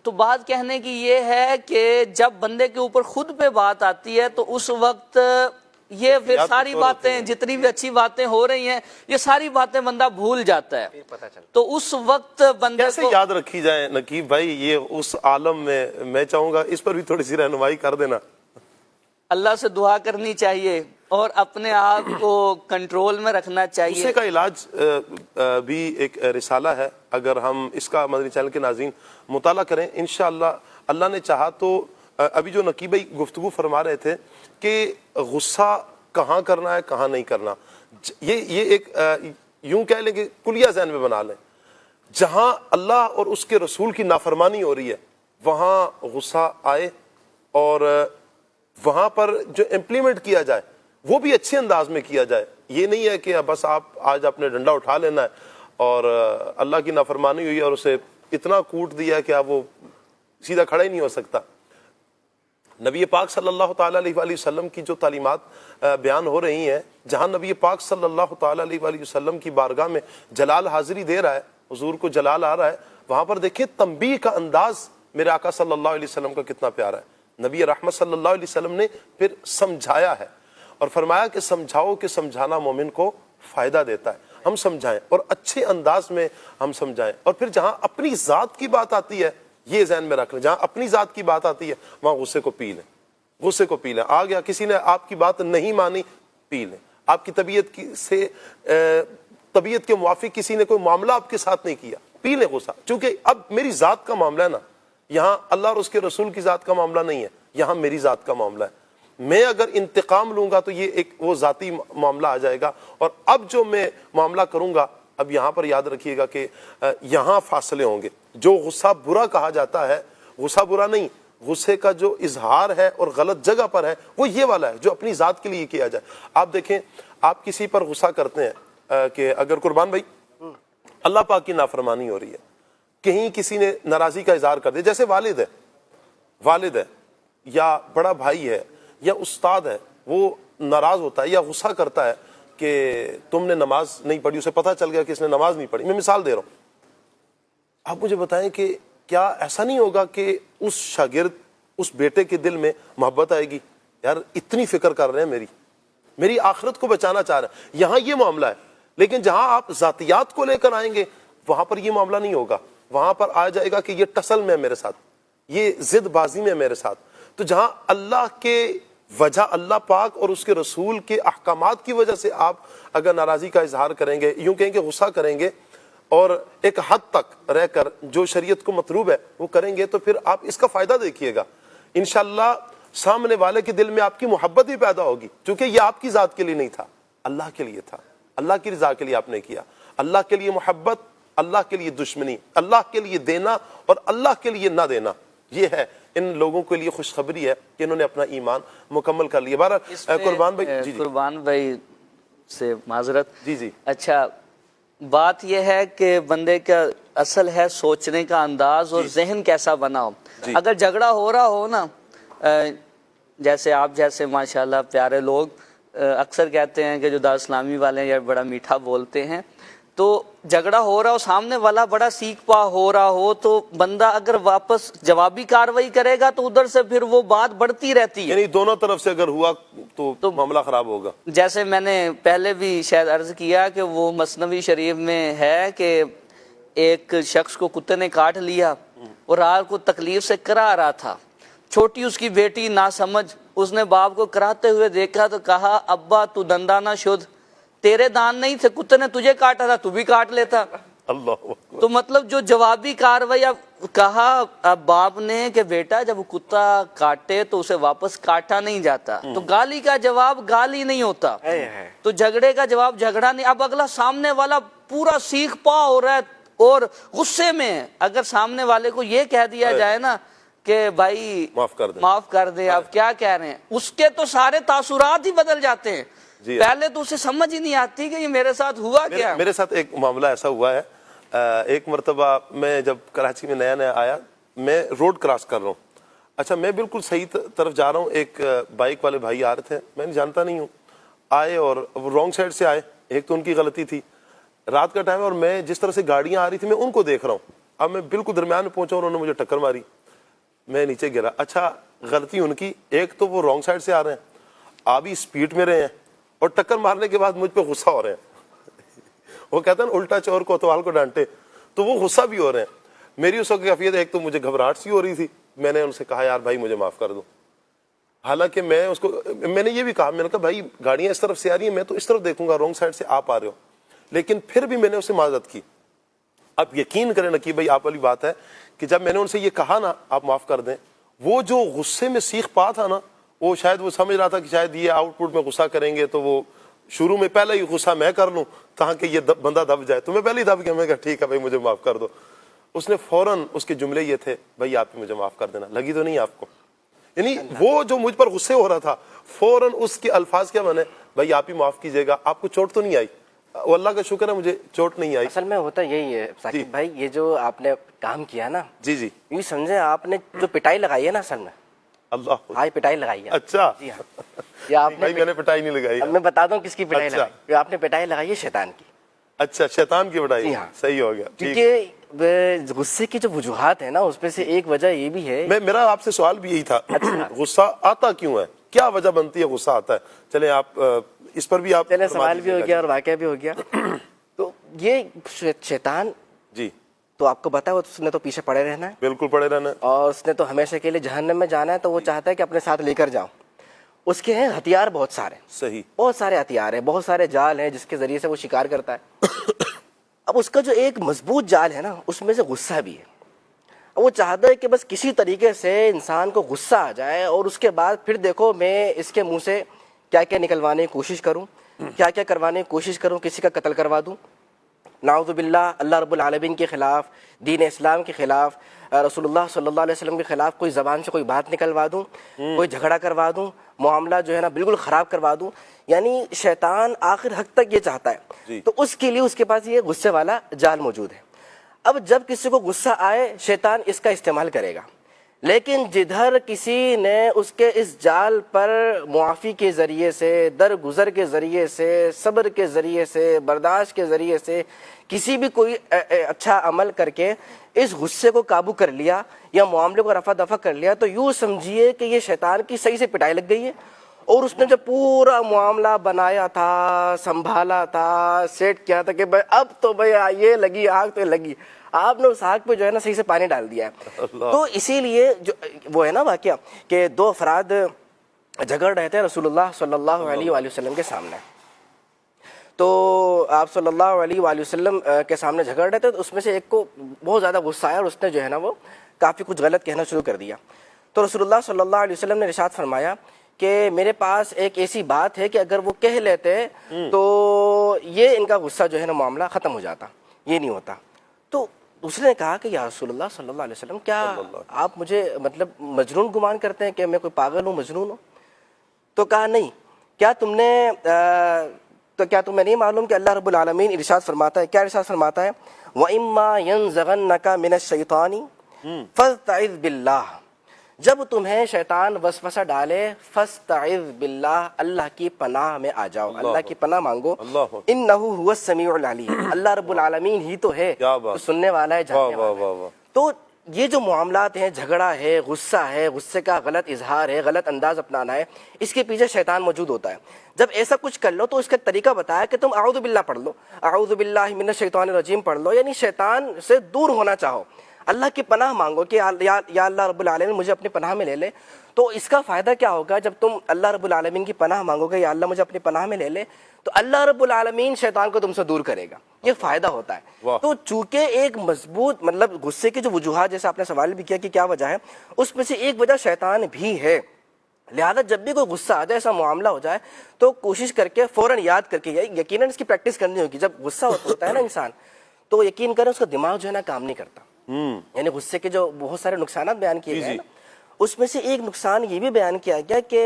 S12: تو بات کہنے کی یہ ہے کہ جب بندے کے اوپر خود پہ بات آتی ہے تو اس وقت یہ پھر ساری باتیں جتنی بھی اچھی باتیں ہو رہی ہیں یہ ساری باتیں بندہ بھول جاتا ہے۔ تو اس وقت بندے
S8: کیسے یاد رکھی جائے نقیب بھائی یہ اس عالم میں چاہوں گا اس پر بھی تھوڑی سی رہنمائی کر دینا۔
S12: اللہ سے دعا کرنی چاہیے اور اپنے آپ کو کنٹرول میں رکھنا چاہیے۔
S8: غصے کا علاج بھی ایک رسالہ ہے، اگر ہم اس کا مدنی چینل کے ناظرین مطالعہ کریں انشاءاللہ اللہ نے چاہا تو ابھی جو نقیب بھائی گفتگو فرما رہے تھے کہ غصہ کہاں کرنا ہے کہاں نہیں کرنا، یہ ایک یوں کہہ لیں کہ کلیہ ذہن میں بنا لیں، جہاں اللہ اور اس کے رسول کی نافرمانی ہو رہی ہے وہاں غصہ آئے اور وہاں پر جو امپلیمنٹ کیا جائے وہ بھی اچھے انداز میں کیا جائے۔ یہ نہیں ہے کہ بس آپ آج اپنے ڈنڈا اٹھا لینا ہے اور اللہ کی نافرمانی ہوئی اور اسے اتنا کوٹ دیا کہ اب وہ سیدھا کھڑا ہی نہیں ہو سکتا۔ نبی پاک صلی اللہ تعالیٰ علیہ وآلہ وسلم کی جو تعلیمات بیان ہو رہی ہیں، جہاں نبی پاک صلی اللہ تعالیٰ علیہ وآلہ وسلم کی بارگاہ میں جلال حاضری دے رہا ہے، حضور کو جلال آ رہا ہے، وہاں پر دیکھیں تنبیہ کا انداز میرے آقا صلی اللہ علیہ وسلم کا کتنا پیارا ہے۔ نبی رحمت صلی اللہ علیہ وسلم نے پھر سمجھایا ہے اور فرمایا کہ سمجھاؤ کہ سمجھانا مومن کو فائدہ دیتا ہے، ہم سمجھائیں اور اچھے انداز میں ہم سمجھائیں۔ اور پھر جہاں اپنی ذات کی بات آتی ہے یہ ذہن میں رکھ لیں، جہاں اپنی ذات کی بات آتی ہے وہاں غصے کو پی لیں، غصے کو پی لیں۔ آ گیا کسی نے آپ کی بات نہیں مانی، پی لیں۔ آپ کی طبیعت کے موافق کسی نے کوئی معاملہ آپ کے ساتھ نہیں کیا، پی لیں غصہ، چونکہ اب میری ذات کا معاملہ ہے نا، یہاں اللہ اور اس کے رسول کی ذات کا معاملہ نہیں ہے، یہاں میری ذات کا معاملہ ہے۔ میں اگر انتقام لوں گا تو یہ ایک وہ ذاتی معاملہ آ جائے گا، اور اب جو میں معاملہ کروں گا اب یہاں پر یاد رکھیے گا کہ یہاں فاصلے ہوں گے۔ جو غصہ برا کہا جاتا ہے، غصہ برا نہیں، غصے کا جو اظہار ہے اور غلط جگہ پر ہے وہ یہ والا ہے جو اپنی ذات کے لیے کیا جائے۔ آپ دیکھیں آپ کسی پر غصہ کرتے ہیں کہ اگر قربان بھائی اللہ پاک کی نافرمانی ہو رہی ہے، کہیں کسی نے ناراضی کا اظہار کر دیا، جیسے والد ہے یا بڑا بھائی ہے یا استاد ہے، وہ ناراض ہوتا ہے یا غصہ کرتا ہے کہ تم نے نماز نہیں پڑھی، اسے پتہ چل گیا کہ اس نے نماز نہیں پڑھی، میں مثال دے رہا ہوں۔ آپ مجھے بتائیں کہ کیا ایسا نہیں ہوگا کہ اس شاگرد اس بیٹے کے دل میں محبت آئے گی، یار اتنی فکر کر رہے ہیں میری آخرت کو بچانا چاہ رہے ہیں، یہاں یہ معاملہ ہے۔ لیکن جہاں آپ ذاتیات کو لے کر آئیں گے وہاں پر یہ معاملہ نہیں ہوگا، وہاں پر آ جائے گا کہ یہ ٹسل میں ہے میرے ساتھ، یہ ضد بازی میں ہے میرے ساتھ۔ تو جہاں اللہ کے وجہ اللہ پاک اور اس کے رسول کے احکامات کی وجہ سے آپ اگر ناراضی کا اظہار کریں گے، یوں کہیں کہ غصہ کریں گے اور ایک حد تک رہ کر جو شریعت کو مطلوب ہے وہ کریں گے، تو پھر آپ اس کا فائدہ دیکھیے گا انشاءاللہ سامنے والے کے دل میں آپ کی محبت بھی پیدا ہوگی، کیونکہ یہ آپ کی ذات کے لیے نہیں تھا، اللہ کے لیے تھا، اللہ کی رضا کے لیے آپ نے کیا۔ اللہ کے لیے محبت، اللہ کے لیے دشمنی، اللہ کے لیے دینا اور اللہ کے لیے نہ دینا، یہ ہے ان لوگوں کے لیے خوشخبری ہے کہ انہوں نے اپنا ایمان مکمل کر لیا۔ بہرحال قربان بھائی
S12: قربان بھائی سے معذرت،
S8: جی
S12: اچھا بات یہ ہے کہ بندے کا اصل ہے سوچنے کا انداز اور ذہن کیسا بنا ہو۔ اگر جھگڑا ہو رہا ہو نا، جیسے آپ جیسے ماشاءاللہ پیارے لوگ اکثر کہتے ہیں کہ جو دار اسلامی والے ہیں یا بڑا میٹھا بولتے ہیں، تو جھگڑا ہو رہا ہو سامنے والا بڑا سیکھ پا ہو رہا ہو تو بندہ اگر واپس جوابی کاروائی کرے گا تو ادھر سے پھر وہ بات بڑھتی رہتی ہے،
S8: یعنی دونوں طرف سے اگر ہوا تو معاملہ خراب ہوگا۔
S12: جیسے میں نے پہلے بھی شاید عرض کیا کہ وہ مثنوی شریف میں ہے کہ ایک شخص کو کتے نے کاٹ لیا اور رات کو تکلیف سے کرا رہا تھا، چھوٹی اس کی بیٹی ناسمجھ، اس نے باپ کو کراتے ہوئے دیکھا تو کہا ابا تو دندانہ شدھ، تیرے دان نہیں تھے، کتے نے تجھے کاٹا تھا، تو بھی کاٹ لیتا۔
S8: اللہ
S12: تو مطلب جو جوابی کاروائی اب کہا اب باپ نے کہ بیٹا جب وہ کتا کاٹے تو اسے واپس کاٹا نہیں جاتا، تو گالی کا جواب گالی نہیں ہوتا، تو جھگڑے کا جواب جھگڑا نہیں۔ اب اگلا سامنے والا پورا سیخ پا ہو رہا ہے اور غصے میں، اگر سامنے والے کو یہ کہہ دیا جائے نا کہ بھائی معاف کر دے، آپ کیا کہہ رہے ہیں، اس کے تو سارے تاثرات ہی بدل جاتے ہیں۔ پہلے تو اسے سمجھ ہی نہیں آتی کہ یہ میرے ساتھ ہوا کیا۔
S8: میرے ساتھ ایک معاملہ ایسا ہوا ہے، ایک مرتبہ میں جب کراچی میں نیا نیا آیا، میں روڈ کراس کر رہا ہوں، اچھا میں بالکل صحیح طرف جا رہا ہوں، ایک بائک والے بھائی آ رہے تھے، میں جانتا نہیں ہوں، آئے اور رانگ سائڈ سے آئے، ایک تو ان کی غلطی تھی، رات کا ٹائم ہے اور میں جس طرح سے گاڑیاں آ رہی تھی میں ان کو دیکھ رہا ہوں، اب میں بالکل درمیان میں پہنچا اور انہوں نے مجھے ٹکر ماری، میں نیچے گرا۔ اچھا غلطی ان کی، ایک تو وہ رانگ سائڈ سے آ رہے ہیں، آ بھی اسپیڈ میں رہے ہیں اور ٹکر مارنے کے بعد مجھ پہ غصہ ہو رہے ہیں۔ وہ کہتے ہیں الٹا چور کوتوال کو ڈانٹے، تو وہ غصہ بھی ہو رہے ہیں۔ میری اس وقت کیفیت ایک تو مجھے گھبراہٹ سی ہو رہی تھی، میں نے ان سے کہا یار بھائی مجھے معاف کر دو، حالانکہ میں نے یہ بھی کہا، میں نے کہا بھائی گاڑیاں اس طرف سے آ رہی ہیں، میں تو اس طرف دیکھوں گا، رانگ سائڈ سے آپ آ رہے ہو، لیکن پھر بھی میں نے اسے معذرت کی۔ اب یقین کریں نقیب بھائی آپ والی بات ہے کہ جب میں نے ان سے یہ کہا نا آپ معاف کر دیں، وہ جو غصے میں سیخ پا تھا نا، وہ شاید وہ سمجھ رہا تھا کہ شاید یہ آؤٹ پٹ میں غصہ کریں گے تو وہ شروع میں پہلے ہی غصہ میں کر لوں تاکہ یہ بندہ دب جائے، تو میں پہلے ہی دب گیا، میں کہا ٹھیک ہے بھائی مجھے معاف کر دو۔ اس نے فوراً، اس کے جملے یہ تھے بھائی آپ مجھے معاف کر دینا، لگی تو نہیں آپ کو، یعنی وہ جو مجھ پر غصے ہو رہا تھا فوراً اس کے الفاظ کیا بنے، بھائی آپ ہی معاف کیجیے گا، آپ کو چوٹ تو نہیں آئی؟ وہ اللہ کا شکر ہے مجھے چوٹ نہیں آئی۔
S13: اصل میں ہوتا یہی ہے ثاقب بھائی، یہ جو آپ نے کام کیا نا،
S8: جی جی
S13: یہ سمجھے آپ نے جو پٹائی لگائی ہے نا، اصل میں
S8: اللہ
S13: ہاں پٹائی لگائی ہے۔
S8: اچھا
S13: جی ہاں، یہ آپ
S8: بھائی میں نے پٹائی نہیں لگائی،
S13: اب میں بتا دوں کس کی پٹائی لگائی، یہ آپ نے پٹائی لگائی ہے شیطان کی۔
S8: اچھا شیطان کی پٹائی، صحیح ہو گیا۔
S13: کیونکہ غصے کی جو وجوہات ہیں نا، اس میں سے ایک وجہ یہ بھی ہے،
S8: میرا آپ سے سوال بھی یہی تھا، غصہ آتا کیوں ہے، کیا وجہ بنتی ہے غصہ آتا ہے؟ چلیں آپ اس پر بھی آپ،
S13: چلیں سوال بھی ہو گیا اور واقعہ بھی ہو گیا۔ تو یہ شیطان
S8: جی
S13: تو آپ کو پتا ہے اس نے تو پیچھے پڑے رہنا ہے،
S8: بالکل پڑے رہنا ہے،
S13: اور اس نے تو ہمیشہ کے لیے جہنم میں جانا ہے، تو وہ چاہتا ہے کہ اپنے ساتھ لے کر جاؤں۔ اس کے ہیں ہتھیار بہت سارے،
S8: صحیح
S13: بہت سارے ہتھیار ہیں، بہت سارے جال ہیں جس کے ذریعے سے وہ شکار کرتا ہے۔ اب اس کا جو ایک مضبوط جال ہے نا، اس میں سے غصہ بھی ہے۔ اب وہ چاہتا ہے کہ بس کسی طریقے سے انسان کو غصہ آ جائے اور اس کے بعد پھر دیکھو میں اس کے منہ سے کیا کیا نکلوانے کی کوشش کروں، کیا کیا کروانے کی کوشش کروں، کسی کا قتل کروا دوں، نعوذ باللہ، اللہ رب العالمین کے خلاف، دین اسلام کے خلاف، رسول اللہ صلی اللہ علیہ وسلم کے خلاف کوئی زبان سے کوئی بات نکلوا دوں، کوئی جھگڑا کروا دوں، معاملہ جو ہے نا بالکل خراب کروا دوں۔ یعنی شیطان آخر حد تک یہ چاہتا ہے، تو اس کے لیے اس کے پاس یہ غصے والا جال موجود ہے۔ اب جب کسی کو غصہ آئے شیطان اس کا استعمال کرے گا، لیکن جدھر کسی نے اس کے اس جال پر معافی کے ذریعے سے، درگزر کے ذریعے سے، صبر کے ذریعے سے، برداشت کے ذریعے سے کسی بھی کوئی اچھا عمل کر کے اس غصے کو قابو کر لیا یا معاملے کو رفع دفع کر لیا، تو یوں سمجھیے کہ یہ شیطان کی صحیح سے پٹائی لگ گئی ہے، اور اس نے جو پورا معاملہ بنایا تھا، سنبھالا تھا، سیٹ کیا تھا کہ بھائی اب تو بھائی یہ لگی آگ تو لگی، آپ نے اس آگ پہ جو ہے نا صحیح سے پانی ڈال دیا ہے۔ تو اسی لیے جو وہ ہے نا واقعہ کہ دو افراد جھگڑ رہے تھے رسول اللہ صلی اللہ علیہ وآلہ وسلم کے سامنے، تو آپ صلی اللہ علیہ وآلہ وسلم کے سامنے جھگڑ رہے تھے، تو اس میں سے ایک کو بہت زیادہ غصہ آیا اور اس نے جو ہے نا وہ کافی کچھ غلط کہنا شروع کر دیا۔ تو رسول اللہ صلی اللہ علیہ وسلم نے ارشاد فرمایا کہ میرے پاس ایک ایسی بات ہے کہ اگر وہ کہہ لیتے تو یہ ان کا غصہ جو ہے نا معاملہ ختم ہو جاتا، یہ نہیں ہوتا۔ تو دوسرے نے کہا کہ یا رسول اللہ صلی اللہ علیہ وسلم، کیا آپ مجھے مطلب مجنون گمان کرتے ہیں کہ میں کوئی پاگل ہوں، مجنون ہوں؟ تو کہا نہیں، کیا تمہیں نہیں معلوم کہ اللہ رب العالمین ارشاد فرماتا ہے، کیا ارشاد فرماتا ہے، وَإِمَّا يَنزَغَنَّكَ مِنَ الشَّيْطَانِ فَاسْتَعِذْ بِاللَّهِ، جب تمہیں شیطان وسوسہ ڈالے فاستعذ باللہ، اللہ کی پناہ میں آ جاؤ، اللہ کی پناہ مانگو، انہ هو السمیع العلیم، اللہ رب العالمین ہی تو ہے جو سننے والا ہے، جاننے والا ہے۔ تو یہ جو معاملات ہیں، جھگڑا ہے، غصہ ہے، غصے کا غلط اظہار ہے، غلط انداز اپنانا ہے، اس کے پیچھے شیطان موجود ہوتا ہے۔ جب ایسا کچھ کر لو تو اس کا طریقہ بتایا کہ تم اعوذ باللہ پڑھ لو، اعوذ باللہ من الشیطان الرجیم پڑھ لو، یعنی شیطان سے دور ہونا چاہو۔ اللہ کی پناہ مانگو کہ یا اللہ رب العالمین مجھے اپنی پناہ میں لے لے. تو اس کا فائدہ کیا ہوگا؟ جب تم اللہ رب العالمین کی پناہ مانگو گے یا اللہ مجھے اپنی پناہ میں لے لے, تو اللہ رب العالمین شیطان کو تم سے دور کرے گا. یہ فائدہ ہوتا ہے. تو چونکہ ایک مضبوط مطلب غصے کی جو وجوہات, جیسے آپ نے سوال بھی کیا کہ کیا وجہ ہے, اس میں سے ایک وجہ شیطان بھی ہے. لہٰذا جب بھی کوئی غصہ آ جائے, ایسا معاملہ ہو جائے, تو کوشش کر کے فوراً یاد کر کے, یقیناً اس کی پریکٹس کرنی ہوگی. جب غصہ ہوتا ہے نا انسان, تو یقین کریں اس کا دماغ جو ہے نا کام نہیں کرتا. یعنی غصے کے جو بہت سارے نقصانات بیان کیے گئے نا, اس میں سے ایک نقصان یہ بھی بیان کیا گیا کہ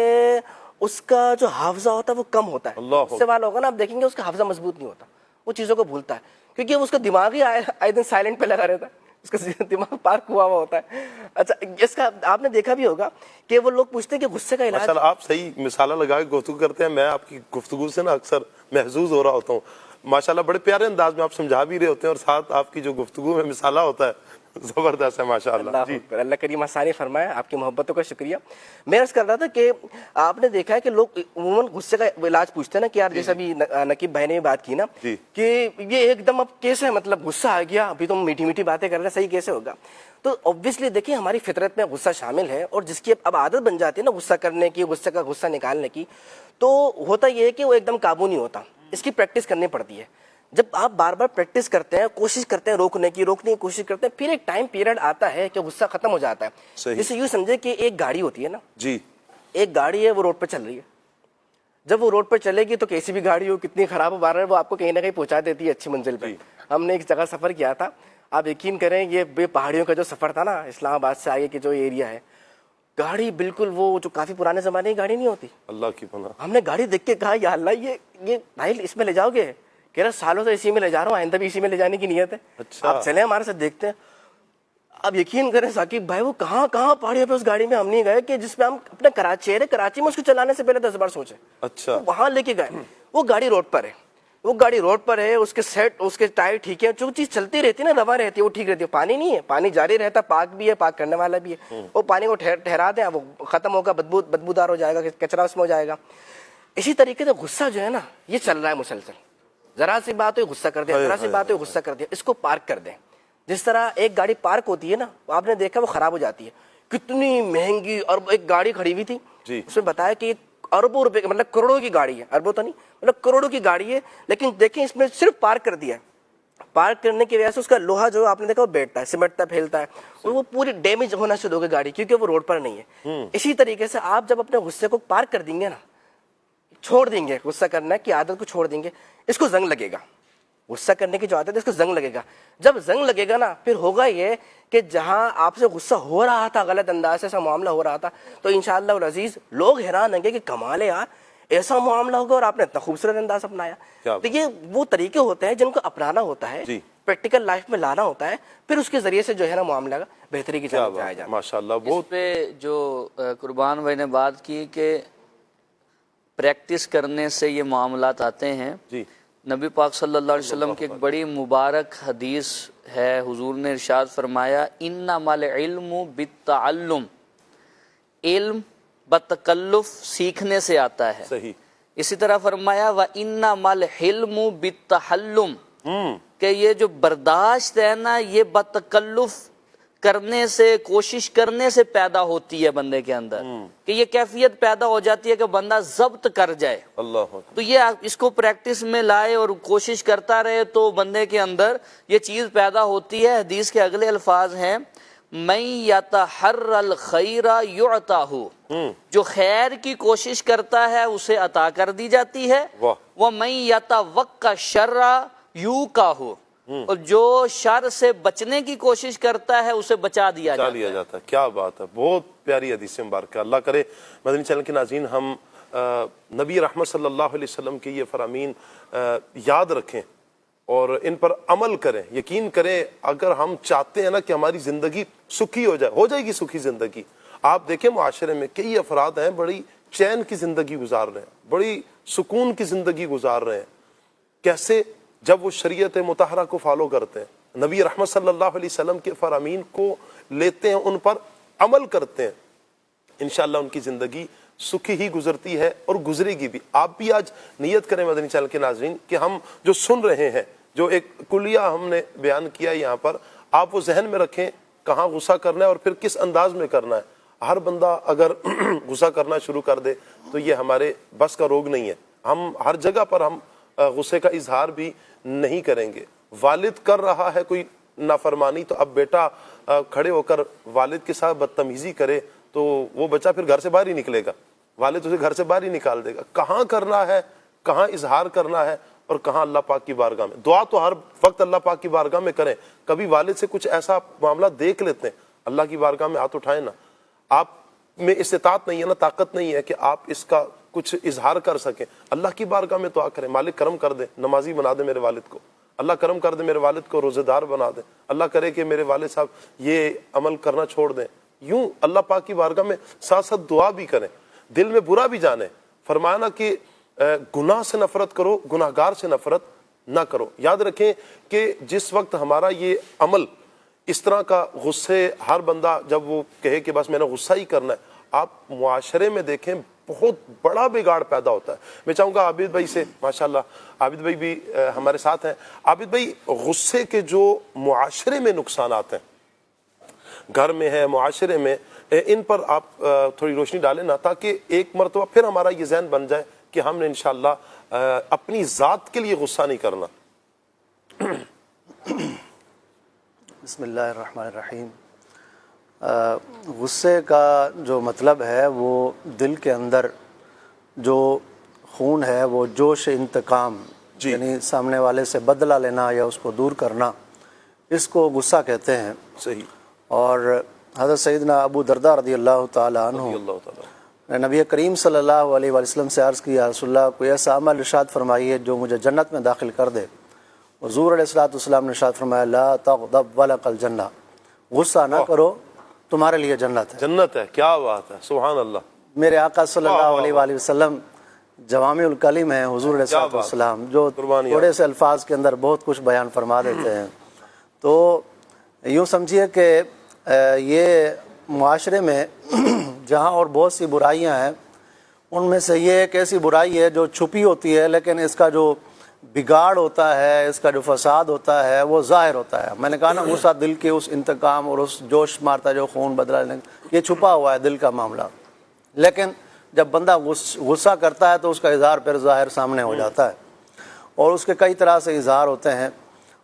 S13: اس کا جو حافظہ ہوتا ہے وہ کم ہوتا ہے. اس سے والا ہوگا نا, آپ دیکھیں گے اس کا حافظہ مضبوط نہیں ہوتا, وہ چیزوں کو بھولتا ہے, کیونکہ اس کا دماغ ہی آئے دن سائلنٹ پہ لگا رہتا ہے, اس کا دماغ پارک ہوا ہوتا ہے. اچھا, اس کا آپ نے دیکھا بھی ہوگا کہ وہ لوگ پوچھتے ہیں کہ غصے کا علاج.
S8: آپ صحیح مثالہ لگا کے گفتگو کرتے ہیں, میں آپ کی گفتگو سے نا اکثر محظوظ ہو رہا ہوتا ہوں. ماشاءاللہ بڑے پیارے انداز میں آپ سمجھا بھی رہے ہوتے ہیں, اور ساتھ آپ کی جو گفتگو میں مثالہ ہوتا ہے زبردست ہے ماشاءاللہ.
S13: اللہ کریم آسانی فرمائے, آپ کی محبتوں کا شکریہ. میں عرض کر رہا تھا کہ آپ نے دیکھا ہے کہ لوگ عموماً غصے کا علاج پوچھتے ہیں نا, کہ یار جیسا بھی نقیب بھائی نے بات کی نا کہ یہ ایک دم اب کیسے, مطلب غصہ آ گیا, ابھی تم میٹھی میٹھی باتیں کر رہے ہیں, صحیح کیسے ہوگا؟ تو obviously دیکھیں ہماری فطرت میں غصہ شامل ہے, اور جس کی اب عادت بن جاتی ہے نا غصہ کرنے کی, غصے کا غصہ نکالنے کی, تو ہوتا یہ ہے کہ وہ ایک دم قابو نہیں ہوتا. اس کی پریکٹس کرنی پڑتی ہے. جب آپ بار بار پریکٹس کرتے ہیں, کوشش کرتے ہیں روکنے کی کوشش کرتے ہیں, پھر ایک ٹائم پیریڈ آتا ہے کہ غصہ ختم ہو جاتا ہے. جسے یوں سمجھے کہ ایک گاڑی ہوتی ہے نا, ایک گاڑی ہے, وہ روڈ پہ چل رہی ہے. جب وہ روڈ پہ چلے گی تو کیسی بھی گاڑی ہو, کتنی خراب ہو بار وہ آپ کو کہیں نہ کہیں پہنچا دیتی ہے اچھی منزل پہ. ہم نے ایک جگہ سفر کیا تھا, آپ یقین کریں, یہ بے پہاڑیوں کا جو سفر تھا نا, اسلام آباد سے آگے کے جو ایریا ہے, گاڑی بالکل وہ جو کافی پرانے زمانے کی گاڑی نہیں ہوتی,
S8: اللہ کی پناہ.
S13: ہم نے گاڑی دیکھ کے کہا یا اللہ یہ بھائی اس میں لے جاؤ گے؟ کہہ رہا سالوں سے اسی میں لے جا رہا ہوں, آئندہ بھی اسی میں لے جانے کی نیت ہے. آپ چلیں ہمارے ساتھ دیکھتے ہیں. اب یقین کریں ثاقب بھائی, وہ کہاں پہاڑیوں پہ اس گاڑی میں ہم نہیں گئے کہ جس میں ہم اپنے کراچی میں اس کو چلانے سے پہلے 10 بار سوچے. اچھا, وہاں لے کے گئے. وہ گاڑی روڈ پر ہے, اس کے سیٹ, اس کے ٹائر ٹھیک ہے, جو چیز چلتی رہتی ہے نا, رواں رہتی ہے, وہ ٹھیک رہتی ہے. پانی نہیں ہے, پانی جاری رہتا, پاک بھی ہے, پاک کرنے والا بھی ہے. وہ پانی کو ٹھہرا دیں, وہ ختم ہوگا, بدبودار ہو جائے گا, کچرا اس میں ہو جائے گا. اسی طریقے سے غصہ جو ہے نا, یہ چل رہا ہے مسلسل. ذرا سی بات ہوئی غصہ کر دیا, ذرا سی بات ہوئی غصہ کر دیا. اس کو پارک کر دیں. جس طرح ایک گاڑی پارک ہوتی ہے نا, آپ نے دیکھا وہ خراب ہو جاتی ہے. کتنی مہنگی, اور ایک گاڑی کھڑی ہوئی تھی, اس میں بتایا کہ اربوں روپے, مطلب کروڑوں کی گاڑی ہے, اربوں تو نہیں, مطلب کروڑوں کی گاڑی ہے, لیکن دیکھیں اس میں صرف پارک کر دیا ہے. پارک کرنے کی وجہ سے اس کا لوہا جو آپ نے دیکھا وہ بیٹھتا ہے, سمٹتا ہے, پھیلتا ہے, اور وہ پوری ڈیمیج ہونا شروع ہو گئی گاڑی, کیونکہ وہ روڈ پر نہیں ہے. اسی طریقے سے آپ جب اپنے غصے کو پارک کر دیں گے نا, چھوڑ دیں گے غصہ کرنا کی عادت کو چھوڑ دیں گے, اس کو زنگ لگے گا. غصہ کرنے کی جو عادت ہے اس کو زنگ لگے گا. جب زنگ لگے گا نا, پھر ہوگا یہ کہ جہاں آپ سے غصہ ہو رہا تھا, غلط انداز سے ایسا معاملہ ہو رہا تھا, تو انشاءاللہ العزیز لوگ حیران ہوں گے کہ کمال ہے یار, ایسا معاملہ ہوگا اور آپ نے اتنا خوبصورت انداز اپنایا. تو یہ وہ طریقے ہوتے ہیں جن کو اپنانا ہوتا ہے, پریکٹیکل لائف میں لانا ہوتا ہے, پھر اس کے ذریعے سے جو ہے نا معاملہ کا بہتری کی جانب جایا جاتا ہے.
S8: ماشاءاللہ.
S12: اس پہ جو قربان بھائی نے بات کی کہ پریکٹس کرنے سے یہ معاملات آتے ہیں, نبی پاک صلی اللہ علیہ وسلم کی ایک بڑی مبارک حدیث ہے. حضور نے ارشاد فرمایا, انما العلم بالتعلم, علم بتکلف سیکھنے سے آتا ہے. صحیح. اسی طرح فرمایا وانما الحلم بالتحلم, کہ یہ جو برداشت ہے نا, یہ بتکلف کرنے سے, کوشش کرنے سے پیدا ہوتی ہے بندے کے اندر, کہ یہ کیفیت پیدا ہو جاتی ہے کہ بندہ ضبط کر جائے. اللہ. تو یہ اس کو پریکٹس میں لائے اور کوشش کرتا رہے تو بندے کے اندر یہ چیز پیدا ہوتی ہے. حدیث کے اگلے الفاظ ہیں, من یتحر الخیر یعطاہ, جو خیر کی کوشش کرتا ہے اسے عطا کر دی جاتی ہے. ومن یتوقع الشر یوقاہ, اور جو شر سے بچنے کی کوشش کرتا ہے اسے بچا دیا جاتا ہے.
S8: کیا بات ہے, بہت پیاری حدیث مبارکہ. اللہ کرے مدنی چینل کے ناظرین ہم نبی رحمت صلی اللہ علیہ وسلم کے یہ فرامین یاد رکھیں اور ان پر عمل کریں. یقین کریں اگر ہم چاہتے ہیں نا کہ ہماری زندگی سکھی ہو جائے گی سکھی زندگی. آپ دیکھیں معاشرے میں کئی افراد ہیں بڑی چین کی زندگی گزار رہے ہیں, بڑی سکون کی زندگی گزار رہے ہیں. کیسے؟ جب وہ شریعت مطہرہ کو فالو کرتے ہیں, نبی رحمت صلی اللہ علیہ وسلم کے فرامین کو لیتے ہیں, ان پر عمل کرتے ہیں, انشاءاللہ ان کی زندگی سکھی ہی گزرتی ہے اور گزرے گی بھی. آپ بھی آج نیت کریں مدنی چینل کے ناظرین کہ ہم جو سن رہے ہیں, جو ایک کلیہ ہم نے بیان کیا یہاں پر, آپ وہ ذہن میں رکھیں کہاں غصہ کرنا ہے اور پھر کس انداز میں کرنا ہے. ہر بندہ اگر غصہ کرنا شروع کر دے تو یہ ہمارے بس کا روگ نہیں ہے. ہم ہر جگہ پر ہم غصے کا اظہار بھی نہیں کریں گے. والد کر رہا ہے کوئی نافرمانی تو اب بیٹا کھڑے ہو کر والد کے ساتھ بدتمیزی کرے تو وہ بچہ پھر گھر سے باہر ہی نکلے گا, والد اسے گھر سے باہر ہی نکال دے گا. کہاں کرنا ہے, کہاں اظہار کرنا ہے اور کہاں اللہ پاک کی بارگاہ میں. دعا تو ہر وقت اللہ پاک کی بارگاہ میں کریں. کبھی والد سے کچھ ایسا معاملہ دیکھ لیتے ہیں, اللہ کی بارگاہ میں ہاتھ اٹھائیں نا. آپ میں استطاعت نہیں ہے نا, طاقت نہیں ہے کہ آپ اس کا کچھ اظہار کر سکیں. اللہ کی بارگاہ میں دعا کریں, مالک کرم کر دے, نمازی بنا دے میرے والد کو, اللہ کرم کر دے میرے والد کو روزے دار بنا دے, اللہ کرے کہ میرے والد صاحب یہ عمل کرنا چھوڑ دیں. یوں اللہ پاک کی بارگاہ میں ساتھ ساتھ دعا بھی کریں, دل میں برا بھی جانیں. فرمایا نا کہ گناہ سے نفرت کرو, گناہگار سے نفرت نہ کرو. یاد رکھیں کہ جس وقت ہمارا یہ عمل اس طرح کا غصے, ہر بندہ جب وہ کہے کہ بس میں نے غصہ ہی کرنا ہے, آپ معاشرے میں دیکھیں بہت بڑا بگاڑ پیدا ہوتا ہے. میں چاہوں گا عابد بھائی سے, ماشاءاللہ عابد بھائی بھی ہمارے ساتھ ہیں. عابد بھائی, غصے کے جو معاشرے میں نقصانات ہیں, گھر میں ہے, معاشرے میں, ان پر آپ تھوڑی روشنی ڈالیں نا, تاکہ ایک مرتبہ پھر ہمارا یہ ذہن بن جائے کہ ہم نے انشاءاللہ اپنی ذات کے لیے غصہ نہیں کرنا.
S14: بسم اللہ الرحمن الرحیم. غصے کا جو مطلب ہے وہ دل کے اندر جو خون ہے وہ جوش انتقام, یعنی سامنے والے سے بدلہ لینا یا اس کو دور کرنا, اس کو غصہ کہتے ہیں.
S8: صحیح.
S14: اور حضرت سیدنا ابو درداء رضی اللہ تعالیٰ عنہ نبی کریم صلی اللہ علیہ وسلم سے عرض کیا, رسول اللہ کوئی ایسا عمل ارشاد فرمائیے جو مجھے جنت میں داخل کر دے. حضور علیہ الصلوۃ والسلام نے ارشاد فرمایا, لا تغضب ولک الجنہ, غصہ نہ کرو تمہارے لیے جنت ہے.
S8: جنت ہے, کیا بات ہے, سبحان اللہ.
S14: میرے آقا صلی اللہ علیہ وآلہ وسلم جوامع الکلم ہیں حضور علیہ الصلوۃ والسلام, جو تھوڑے سے الفاظ کے اندر بہت کچھ بیان فرما دیتے ہیں. تو یوں سمجھیے کہ یہ معاشرے میں جہاں اور بہت سی برائیاں ہیں, ان میں سے یہ ایک ایسی برائی ہے جو چھپی ہوتی ہے, لیکن اس کا جو بگاڑ ہوتا ہے, اس کا جو فساد ہوتا ہے وہ ظاہر ہوتا ہے. میں نے کہا نا, غصہ دل کے اس انتقام اور اس جوش مارتا جو خون بدلا لینے, یہ چھپا ہوا ہے دل کا معاملہ. لیکن جب بندہ غصہ کرتا ہے تو اس کا اظہار پھر ظاہر سامنے ہو جاتا ہے, اور اس کے کئی طرح سے اظہار ہوتے ہیں,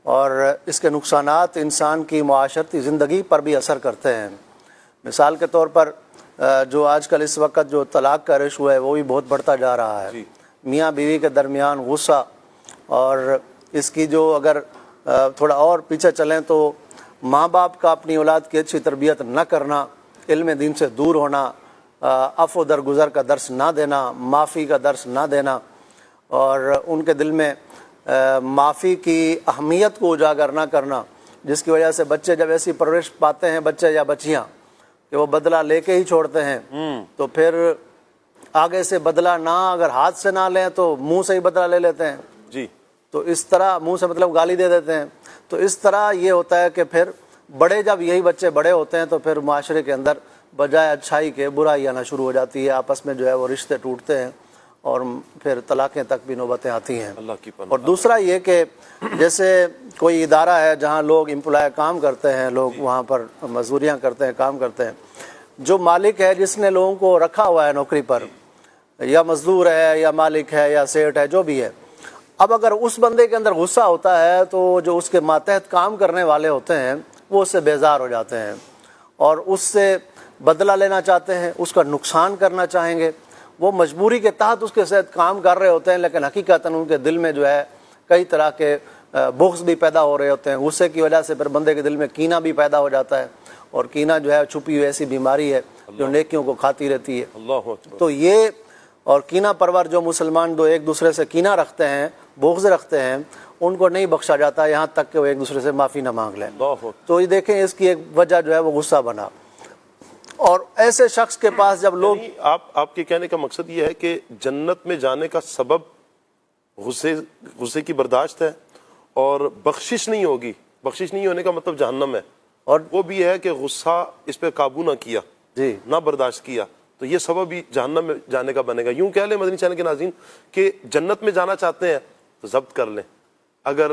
S14: اور اس کے نقصانات انسان کی معاشرتی زندگی پر بھی اثر کرتے ہیں. مثال کے طور پر جو آج کل اس وقت جو طلاق کا ریشو ہے وہ بھی بہت بڑھتا جا رہا ہے. میاں بیوی کے درمیان غصہ, اور اس کی جو اگر تھوڑا اور پیچھے چلیں تو ماں باپ کا اپنی اولاد کی اچھی تربیت نہ کرنا, علم دین سے دور ہونا, عفو درگزر کا درس نہ دینا, معافی کا درس نہ دینا, اور ان کے دل میں معافی کی اہمیت کو اجاگر نہ کرنا, جس کی وجہ سے بچے جب ایسی پرورش پاتے ہیں, بچے یا بچیاں, کہ وہ بدلہ لے کے ہی چھوڑتے ہیں, تو پھر آگے سے بدلہ نہ اگر ہاتھ سے نہ لیں تو منہ سے ہی بدلہ لے لیتے ہیں.
S8: جی.
S14: تو اس طرح منہ سے مطلب گالی دے دیتے ہیں. تو اس طرح یہ ہوتا ہے کہ پھر بڑے, جب یہی بچے بڑے ہوتے ہیں تو پھر معاشرے کے اندر بجائے اچھائی کے برائی آنا شروع ہو جاتی ہے, آپس میں جو ہے وہ رشتے ٹوٹتے ہیں, اور پھر طلاقیں تک بھی نوبتیں آتی ہیں. اور دوسرا یہ کہ جیسے کوئی ادارہ ہے جہاں لوگ امپلائی کام کرتے ہیں, لوگ وہاں پر مزدوریاں کرتے ہیں, کام کرتے ہیں, جو مالک ہے جس نے لوگوں کو رکھا ہوا ہے نوکری پر, یا مزدور ہے یا مالک ہے یا سیٹ ہے, جو بھی ہے, اب اگر اس بندے کے اندر غصہ ہوتا ہے تو جو اس کے ماتحت کام کرنے والے ہوتے ہیں وہ اس سے بیزار ہو جاتے ہیں, اور اس سے بدلہ لینا چاہتے ہیں, اس کا نقصان کرنا چاہیں گے. وہ مجبوری کے تحت اس کے ساتھ کام کر رہے ہوتے ہیں, لیکن حقیقتاً ان کے دل میں جو ہے کئی طرح کے بغض بھی پیدا ہو رہے ہوتے ہیں. غصے کی وجہ سے پھر بندے کے دل میں کینہ بھی پیدا ہو جاتا ہے, اور کینہ جو ہے چھپی ہوئی ایسی بیماری ہے جو نیکیوں کو کھاتی رہتی ہے. تو یہ, اور کینہ پرور جو مسلمان دو ایک دوسرے سے کینہ رکھتے ہیں, بغض رکھتے ہیں, ان کو نہیں بخشا جاتا یہاں تک کہ وہ ایک دوسرے سے معافی نہ مانگ لیں. تو یہ دیکھیں اس کی ایک وجہ جو ہے وہ غصہ بنا. اور ایسے شخص کے پاس جب لوگ,
S8: آپ کے کہنے کا مقصد یہ ہے کہ جنت میں جانے کا سبب غصے کی برداشت ہے, اور بخشش نہیں ہوگی. بخشش نہیں ہونے کا مطلب جہنم ہے, اور وہ بھی ہے کہ غصہ اس پہ قابو نہ کیا, نہ برداشت کیا, تو یہ سبب بھی جہنم میں جانے کا بنے گا. یوں کہہ لیں مدنی چینل کے ناظرین کہ جنت میں جانا چاہتے ہیں تو ضبط کر لیں. اگر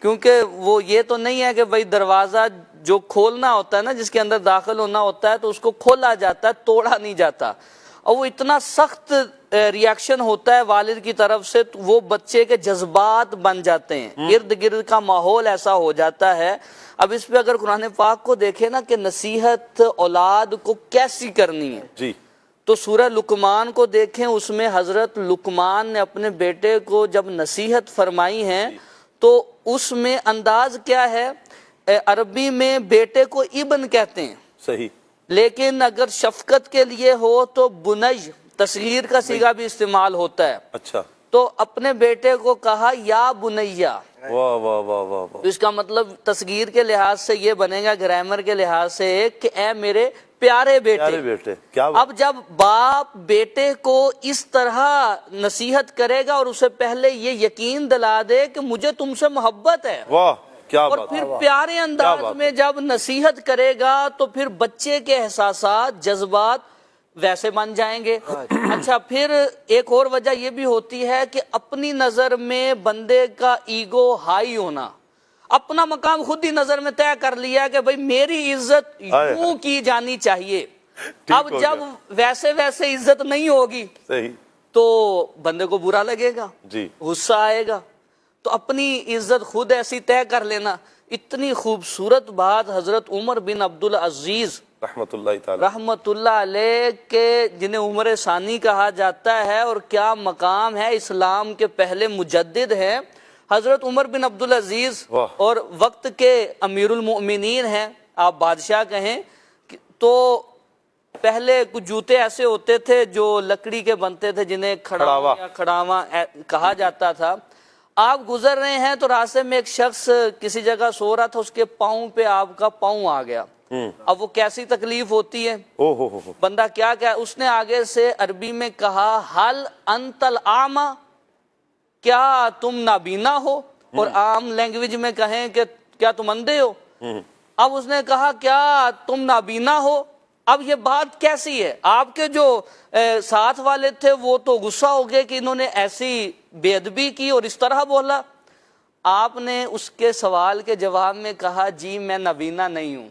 S12: کیونکہ وہ یہ تو نہیں ہے کہ بھائی دروازہ جو کھولنا ہوتا ہے نا، جس کے اندر داخل ہونا ہوتا ہے تو اس کو کھولا جاتا ہے، توڑا نہیں جاتا، اور وہ اتنا سخت ریاکشن ہوتا ہے والد کی طرف سے، وہ بچے کے جذبات بن جاتے ہیں، ارد گرد کا ماحول ایسا ہو جاتا ہے۔ اب اس پہ اگر قرآن پاک کو دیکھیں نا کہ نصیحت اولاد کو کیسی کرنی ہے،
S8: جی،
S12: تو سورہ لقمان کو دیکھیں، اس میں حضرت لقمان نے اپنے بیٹے کو جب نصیحت فرمائی ہے تو اس میں انداز کیا ہے، عربی میں بیٹے کو ابن کہتے ہیں،
S8: صحیح،
S12: لیکن اگر شفقت کے لیے ہو تو بنج، تصغیر کا صیغہ بھی استعمال ہوتا ہے۔
S8: اچھا،
S12: تو اپنے بیٹے کو کہا یا بنیا،
S8: واہ واہ واہ واہ واہ،
S12: اس کا مطلب تصغیر کے لحاظ سے یہ بنے گا، گرامر کے لحاظ سے، کہ اے میرے پیارے بیٹے۔ اب جب باپ بیٹے کو اس طرح نصیحت کرے گا اور اسے پہلے یہ یقین دلا دے کہ مجھے تم سے محبت ہے،
S8: واہ کیا
S12: اور
S8: بات،
S12: پھر پیارے انداز میں جب نصیحت کرے گا تو پھر بچے کے احساسات، جذبات ویسے بن جائیں گے۔ اچھا، پھر ایک اور وجہ یہ بھی ہوتی ہے کہ اپنی نظر میں بندے کا ایگو ہائی ہونا، اپنا مقام خود ہی نظر میں طے کر لیا کہ بھئی میری عزت یوں کی جانی چاہیے۔ اب جب ویسے عزت نہیں ہوگی تو بندے کو برا لگے گا، غصہ آئے گا، تو اپنی عزت خود ایسی طے کر لینا۔ اتنی خوبصورت بات حضرت عمر بن عبدالعزیز رحمت اللہ علیہ کے، جنہیں عمر ثانی کہا جاتا ہے، اور کیا مقام ہے، اسلام کے پہلے مجدد ہیں حضرت عمر بن عبدالعزیز، اور وقت کے امیر المؤمنین ہیں، آپ بادشاہ کہیں تو۔ پہلے کچھ جوتے ایسے ہوتے تھے جو لکڑی کے بنتے تھے، جنہیں کھڑاواں کہا جاتا تھا۔ آپ گزر رہے ہیں تو راستے میں ایک شخص کسی جگہ سو رہا تھا، اس کے پاؤں پہ آپ کا پاؤں آ گیا۔ اب وہ کیسی تکلیف ہوتی ہے، بندہ کیا اس نے آگے سے عربی میں کہا حل انت الاعمى، کیا تم نابینا ہو، اور عام لینگویج میں کہیں کہ کیا تم اندھے ہو۔ اب اس نے کہا کیا تم نابینا ہو۔ اب یہ بات کیسی ہے، آپ کے جو ساتھ والے تھے وہ تو غصہ ہو گئے کہ انہوں نے ایسی بے ادبی کی اور اس طرح بولا۔ آپ نے اس کے سوال کے جواب میں کہا جی میں نابینا نہیں ہوں۔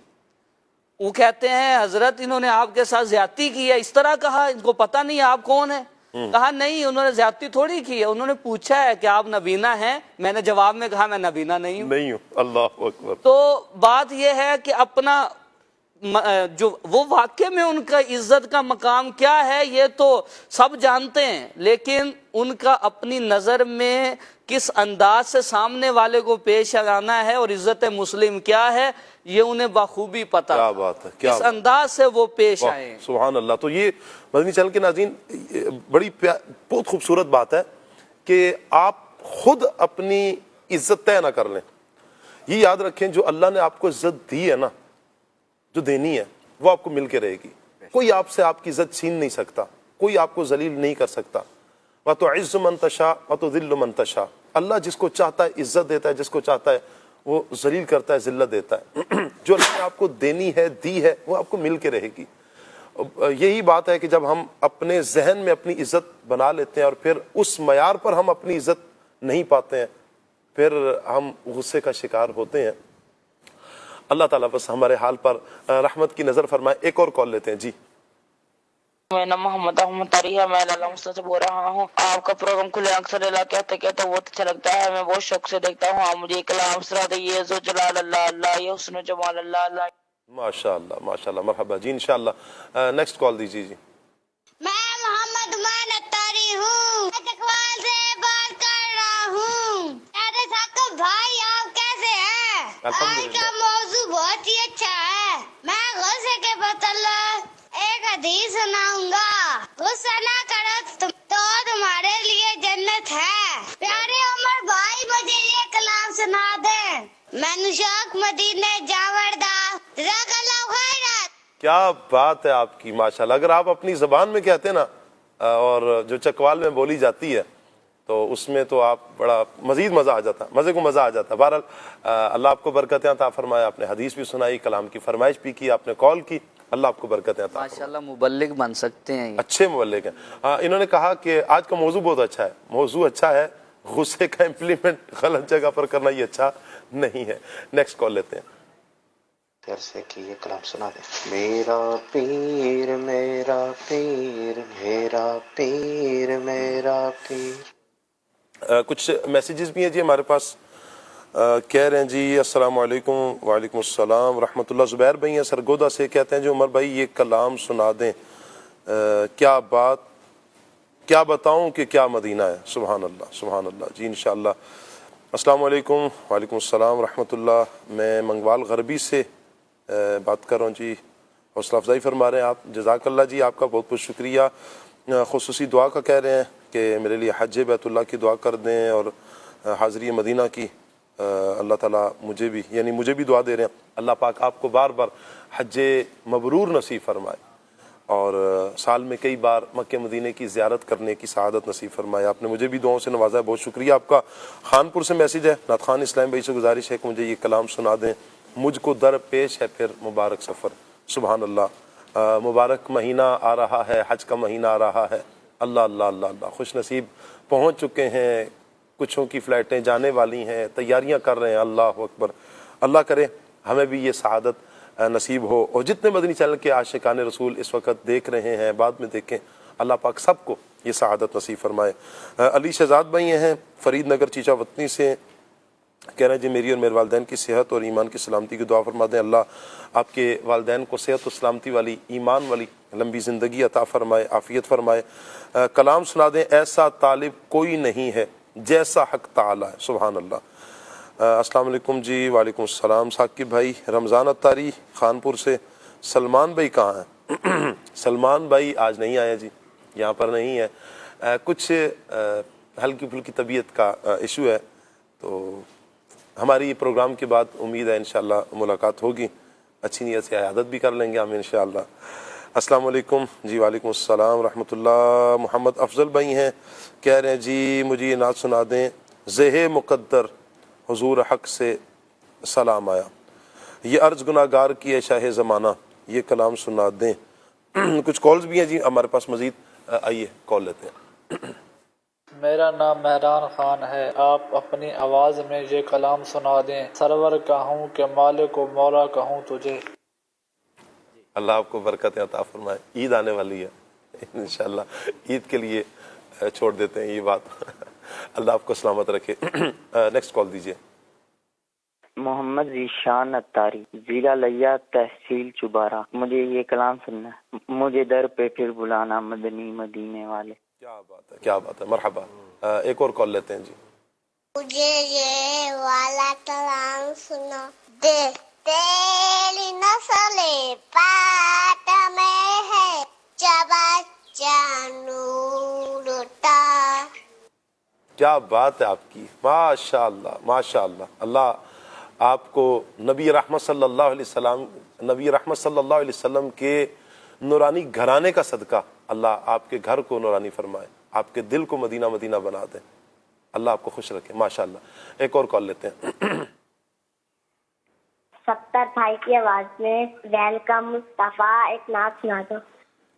S12: وہ کہتے ہیں حضرت انہوں نے آپ کے ساتھ زیادتی کی ہے، اس طرح کہا، ان کو پتہ نہیں آپ کون ہیں؟ کہا نہیں، انہوں نے زیادتی تھوڑی کی ہے، انہوں نے پوچھا ہے کہ آپ نابینا ہیں، میں نے جواب میں کہا میں نابینا نہیں ہوں۔
S8: اللہ اکبر۔
S12: تو بات یہ ہے کہ اپنا جو وہ واقعے میں ان کا عزت کا مقام کیا ہے یہ تو سب جانتے ہیں، لیکن ان کا اپنی نظر میں کس انداز سے سامنے والے کو پیش آنا ہے اور عزت مسلم کیا ہے یہ انہیں بخوبی پتا۔
S8: کیا بات ہے، کیا
S12: کس انداز سے وہ پیش آئے۔
S8: سبحان اللہ۔ تو یہ مدنی چینل کے ناظرین بڑی بہت خوبصورت بات ہے کہ آپ خود اپنی عزت طے نہ کر لیں۔ یہ یاد رکھیں جو اللہ نے آپ کو عزت دی ہے نا، جو دینی ہے وہ آپ کو مل کے رہے گی، کوئی آپ سے آپ کی عزت چھین نہیں سکتا، کوئی آپ کو ذلیل نہیں کر سکتا۔ وَتُعِزُّ مَن تَشَاءُ وَتُذِلُّ مَن تَشَاءُ، اللہ جس کو چاہتا ہے عزت دیتا ہے، جس کو چاہتا ہے وہ ذلیل کرتا ہے، ذلت دیتا ہے۔ جو اللہ نے آپ کو دینی ہے، دی ہے، وہ آپ کو مل کے رہے گی۔ یہی بات ہے کہ جب ہم اپنے ذہن میں اپنی عزت بنا لیتے ہیں اور پھر اس معیار پر ہم اپنی عزت نہیں پاتے ہیں، پھر ہم غصے کا شکار ہوتے ہیں۔ اللہ تعالیٰ بس ہمارے حال پر رحمت کی نظر فرمائے۔ ایک اور کال لیتے ہیں جی۔
S15: میں نام محمد احمد طریحہ، میں لالا مستر سے بول رہا ہوں۔ آپ کا پروگرام کھلے اکثر کہتے کہتے بہت اچھا لگتا ہے، میں بہت شوق سے دیکھتا ہوں۔ آپ مجھے کلام سنا دئیے، ذو جلال اللہ اللہ، یہ حسن و جمال اللہ اللہ۔
S8: ماشاء اللہ ماشاء اللہ، مرحبا جی، انشاءاللہ نیکسٹ کال دیجیے جی۔
S16: میں محمد عمان اتاری ہوں، چکوال سے بات کر رہا ہوں۔ میرے ساتھ بھائی آپ کیسے ہیں؟ آج کا موضوع بہت ہی اچھا ہے۔ میں غصے کے متعلق ایک حدیث سناؤں گا۔ غصہ نہ کرو تو تمہارے لیے جنت ہے۔ پیارے عمر بھائی مجھے یہ کلام سنا دیں۔ میں شوق مدینے جاوردہ، جزاک اللہ خیرات۔
S8: کیا بات ہے آپ کی، ماشاءاللہ۔ اگر آپ اپنی زبان میں کہتے نا اور جو چکوال میں بولی جاتی ہے تو اس میں تو آپ بڑا مزید مزہ آ جاتا، مزے کو مزہ آ جاتا۔ بہرحال اللہ آپ کو برکتیں عطا فرمائے۔ آپ نے حدیث بھی سنائی، کلام کی فرمائش بھی کی، آپ نے کال کی، اللہ آپ کو برکتیں عطا فرمائے۔
S12: ماشاءاللہ مبلغ بن سکتے ہیں،
S8: اچھے مبلغ ہیں۔ انہوں نے کہا کہ آج کا موضوع بہت اچھا ہے، موضوع اچھا ہے، غصے کا امپلیمنٹ غلط جگہ پر کرنا یہ اچھا نہیں ہے. نیکسٹ کال لیتے ہیں.
S17: سے کہ یہ کلام سنا دیں. میرا پیر میرا پیر میرا پیر میرا پیر.
S8: کچھ میسیجز بھی ہیں جی ہمارے پاس. کہہ رہے ہیں جی السلام علیکم. وعلیکم السلام ورحمۃ اللہ. زبیر بھائی ہیں سرگودا سے, کہتے ہیں جو عمر بھائی یہ کلام سنا دیں, کیا بتاؤں کہ کیا مدینہ ہے. سبحان اللہ سبحان اللہ. جی انشاءاللہ. السلام علیکم. وعلیکم السلام ورحمۃ اللہ. میں منگوال غربی سے بات کر رہا ہوں جی. حوصلہ افزائی فرما رہے ہیں آپ. جزاک اللہ جی, آپ کا بہت بہت شکریہ. خصوصی دعا کا کہہ رہے ہیں کہ میرے لیے حج بیت اللہ کی دعا کر دیں اور حاضری مدینہ کی. اللہ تعالیٰ مجھے بھی دعا دے رہے ہیں, اللہ پاک آپ کو بار بار حج مبرور نصیب فرمائے اور سال میں کئی بار مکہ مدینہ کی زیارت کرنے کی سعادت نصیب فرمائے. آپ نے مجھے بھی دعاؤں سے نوازا ہے, بہت شکریہ آپ کا. خانپور سے میسیج ہے, نعت خان اسلام بھائی سے گزارش ہے کہ مجھے یہ کلام سنا دیں. مجھ کو در پیش ہے پھر مبارک سفر. سبحان اللہ. مبارک مہینہ آ رہا ہے, حج کا مہینہ آ رہا ہے. اللہ اللہ اللہ اللہ. خوش نصیب پہنچ چکے ہیں, کچھوں کی فلائٹیں جانے والی ہیں, تیاریاں کر رہے ہیں. اللہ اکبر. اللہ کرے ہمیں بھی یہ سعادت نصیب ہو, اور جتنے مدنی چینل کے عاشقان رسول اس وقت دیکھ رہے ہیں, بعد میں دیکھیں, اللہ پاک سب کو یہ سعادت نصیب فرمائے. علی شہزاد بھائی ہیں فرید نگر چیچا وطنی سے, کہہ رہے ہیں جی میری اور میرے والدین کی صحت اور ایمان کی سلامتی کی دعا فرما دیں. اللہ آپ کے والدین کو صحت و سلامتی والی, ایمان والی لمبی زندگی عطا فرمائے, عافیت فرمائے. کلام سنا دیں ایسا طالب کوئی نہیں ہے جیسا حق تعالی ہے. سبحان اللہ. السلام علیکم جی. وعلیکم السلام. ثاقب بھائی رمضان اتاری خانپور سے. سلمان بھائی کہاں ہیں؟ سلمان بھائی آج نہیں آیا جی, یہاں پر نہیں ہے. کچھ ہلکی پھلکی طبیعت کا ایشو ہے, تو ہماری پروگرام کے بعد امید ہے انشاءاللہ ملاقات ہوگی. اچھی نیت سے عیادت بھی کر لیں گے ہم انشاءاللہ. السلام علیکم جی. وعلیکم السلام ورحمۃ اللہ. محمد افضل بھائی ہیں, کہہ رہے ہیں جی مجھے یہ نعت سنا دیں. زہ مقدر حضور حق سے سلام آیا, یہ عرض گناہ گار کی ہے شاہ زمانہ, یہ کلام سنا دیں. کچھ کالز بھی ہیں جی ہمارے پاس مزید, آئیے کال لیتے ہیں.
S18: میرا نام مہران خان ہے, آپ اپنی آواز میں یہ کلام سنا دیں. سرور کہوں کہ مالک و مولا کہوں تجھے.
S8: اللہ آپ کو برکت عطا فرمائے. عید آنے والی ہے انشاءاللہ, عید کے لیے چھوڑ دیتے ہیں یہ بات. اللہ آپ کو سلامت رکھے. نیکسٹ کال دیجیے.
S19: محمد ذیشان اتاری, ضلع لیا, تحصیل چبارہ. مجھے یہ کلام سننا ہے. مجھے در پہ پھر بلانا مدنی مدینے والے.
S8: کیا بات ہے, کیا بات ہے. مرحبا. ایک اور کال لیتے ہیں جی.
S16: مجھے یہ والا کلام سنا دے. تیری نسل پات میں ہے چبچہ نورتا.
S8: کیا بات ہے آپ کی, ماشاء اللہ ماشاء اللہ. اللہ آپ کو نبی رحمت صلی اللہ علیہ وسلم کے نورانی گھرانے کا صدقہ اللہ آپ کے گھر کو نورانی فرمائے, آپ کے دل کو مدینہ مدینہ بنا دے. اللہ آپ کو خوش رکھے ماشاء اللہ. ایک اور کال لیتے ہیں.
S16: ستر بھائی کی آواز میں ویلکم مصطفیٰ ایک نعت سنا دو.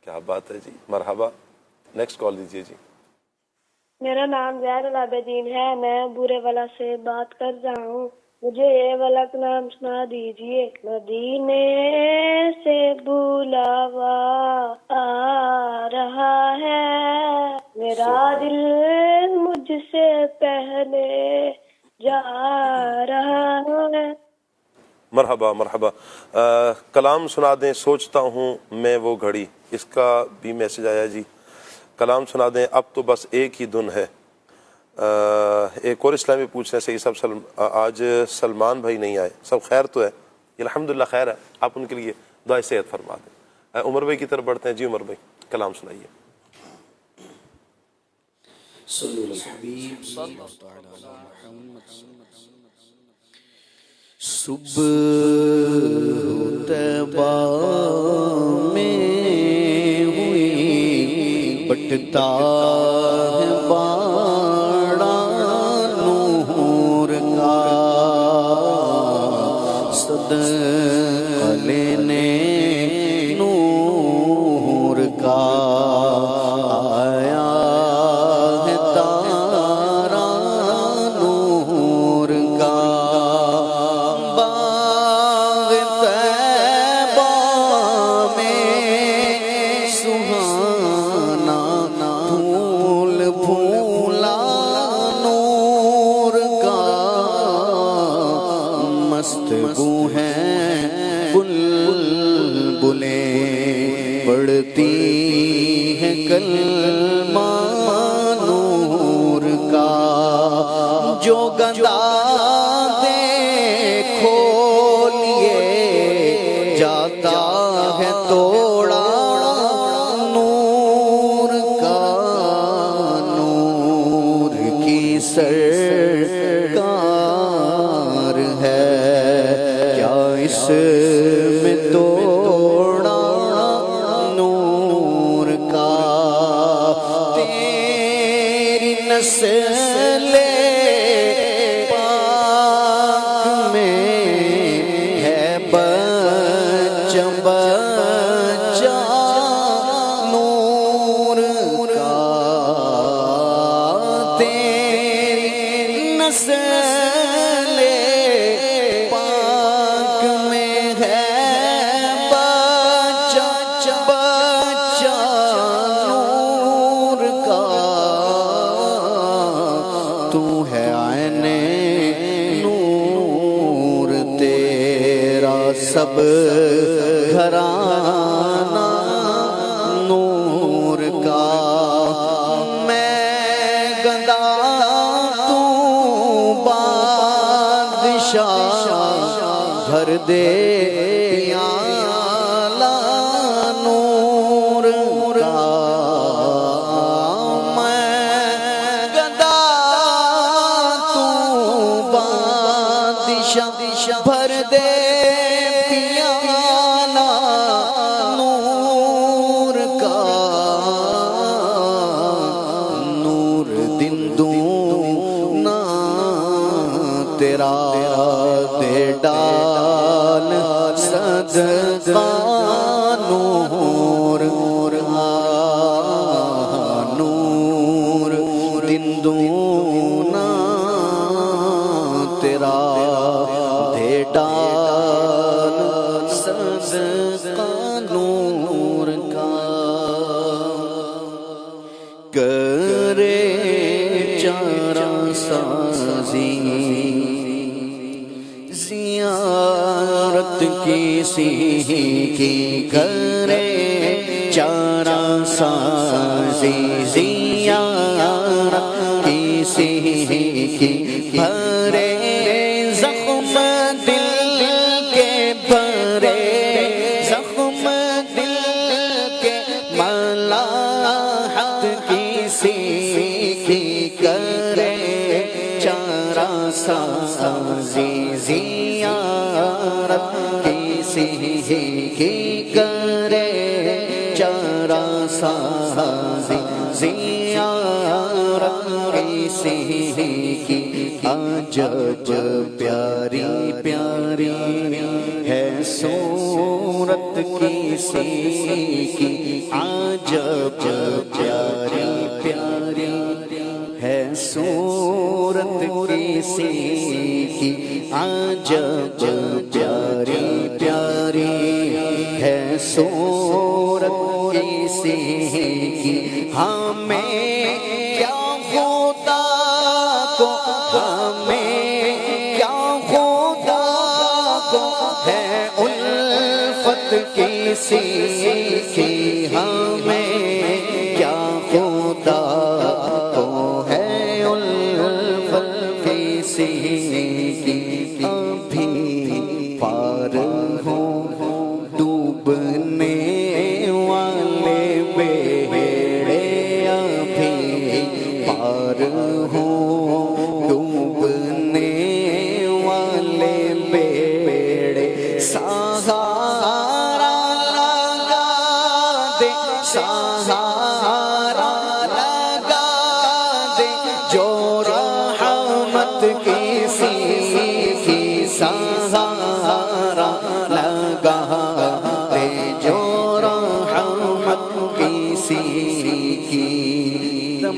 S8: کیا بات ہے جی, مرحبا. نیکسٹ کال دیجیے جی.
S20: میرا نام زید العابدین ہے, میں بورے والا سے بات کر رہا ہوں. مجھے یہ والا کلام سنا دیجیے. مدینے سے بلاوا آ رہا ہے, میرا دل مجھ سے پہلے جا رہا ہے.
S8: مرحبا مرحبا. کلام سنا دیں سوچتا ہوں میں وہ گھڑی. اس کا بھی میسج آیا جی. کلام سنا دیں اب تو بس ایک ہی دن ہے. ایک اور اسلامی پوچھ رہے ہیں صحیح. آج سلمان بھائی نہیں آئے, سب خیر تو ہے؟ الحمدللہ خیر ہے. آپ ان کے لیے دعائے صحت فرما دیں. عمر بھائی کی طرف بڑھتے ہیں جی. عمر بھائی کلام سنائیے.
S9: صبح طیبہ میں ہوئی بٹتا ہے باڑا نور کا, صدقہ لینے نور کا آیا ہے تارا نور کا. جو گندا دیکھو لیے جاتا ہے توڑا نور کا، نور کی سرکار ہے، کیا اس میں توڑا نور کا؟ تیری نسل پاک میں ہے بچہ بچہ نور کا، تیری نسل پاک میں ہے بچہ بچہ نور کا، تو ہے عین نور، تیرا سب گھرانہ نور کا، میں گندا تو بادشاہ، بھر دے پیالہ نور کا، میں گندا تو بادشاہ، بھر دے پیالہ نور کا، نور دن دونا تیرا دے ڈال صدقہ نور، نور دن دونا تیرا دے ڈال صدقہ نور کا، کرے چارہ سازی زیارت کسی کی، کرے چارہ سازی زیارت کسی کی، بھرے زخم دل کے، بھرے زخم دل کے، ملاحت کسی کی، کرے چارہ سازی زیارت کسی کی، کرے چارہ سازی زیارت کسی کی، عجب پیاری پیاری ہے صورت کسی کی، عجب پیاری پیاری ہے صورت کسی کی، عجب پیاری پیاری ہے صورت کسی کی، ہمیں کیا خدا کو، ہمیں کیا خدا کو ہے الفت کسی کی، ہمیں کیا خدا کو ہے الفت کسی کی، ابھی پار ہو ڈوبنے والے بیڑے، ابھی پار ہو ڈوبنے والے بیڑے، سہارا لگا دے، سہارا لگا دے، جو رحمت کسی کی، سہارا لگا دے، جو رحمت کسی کی،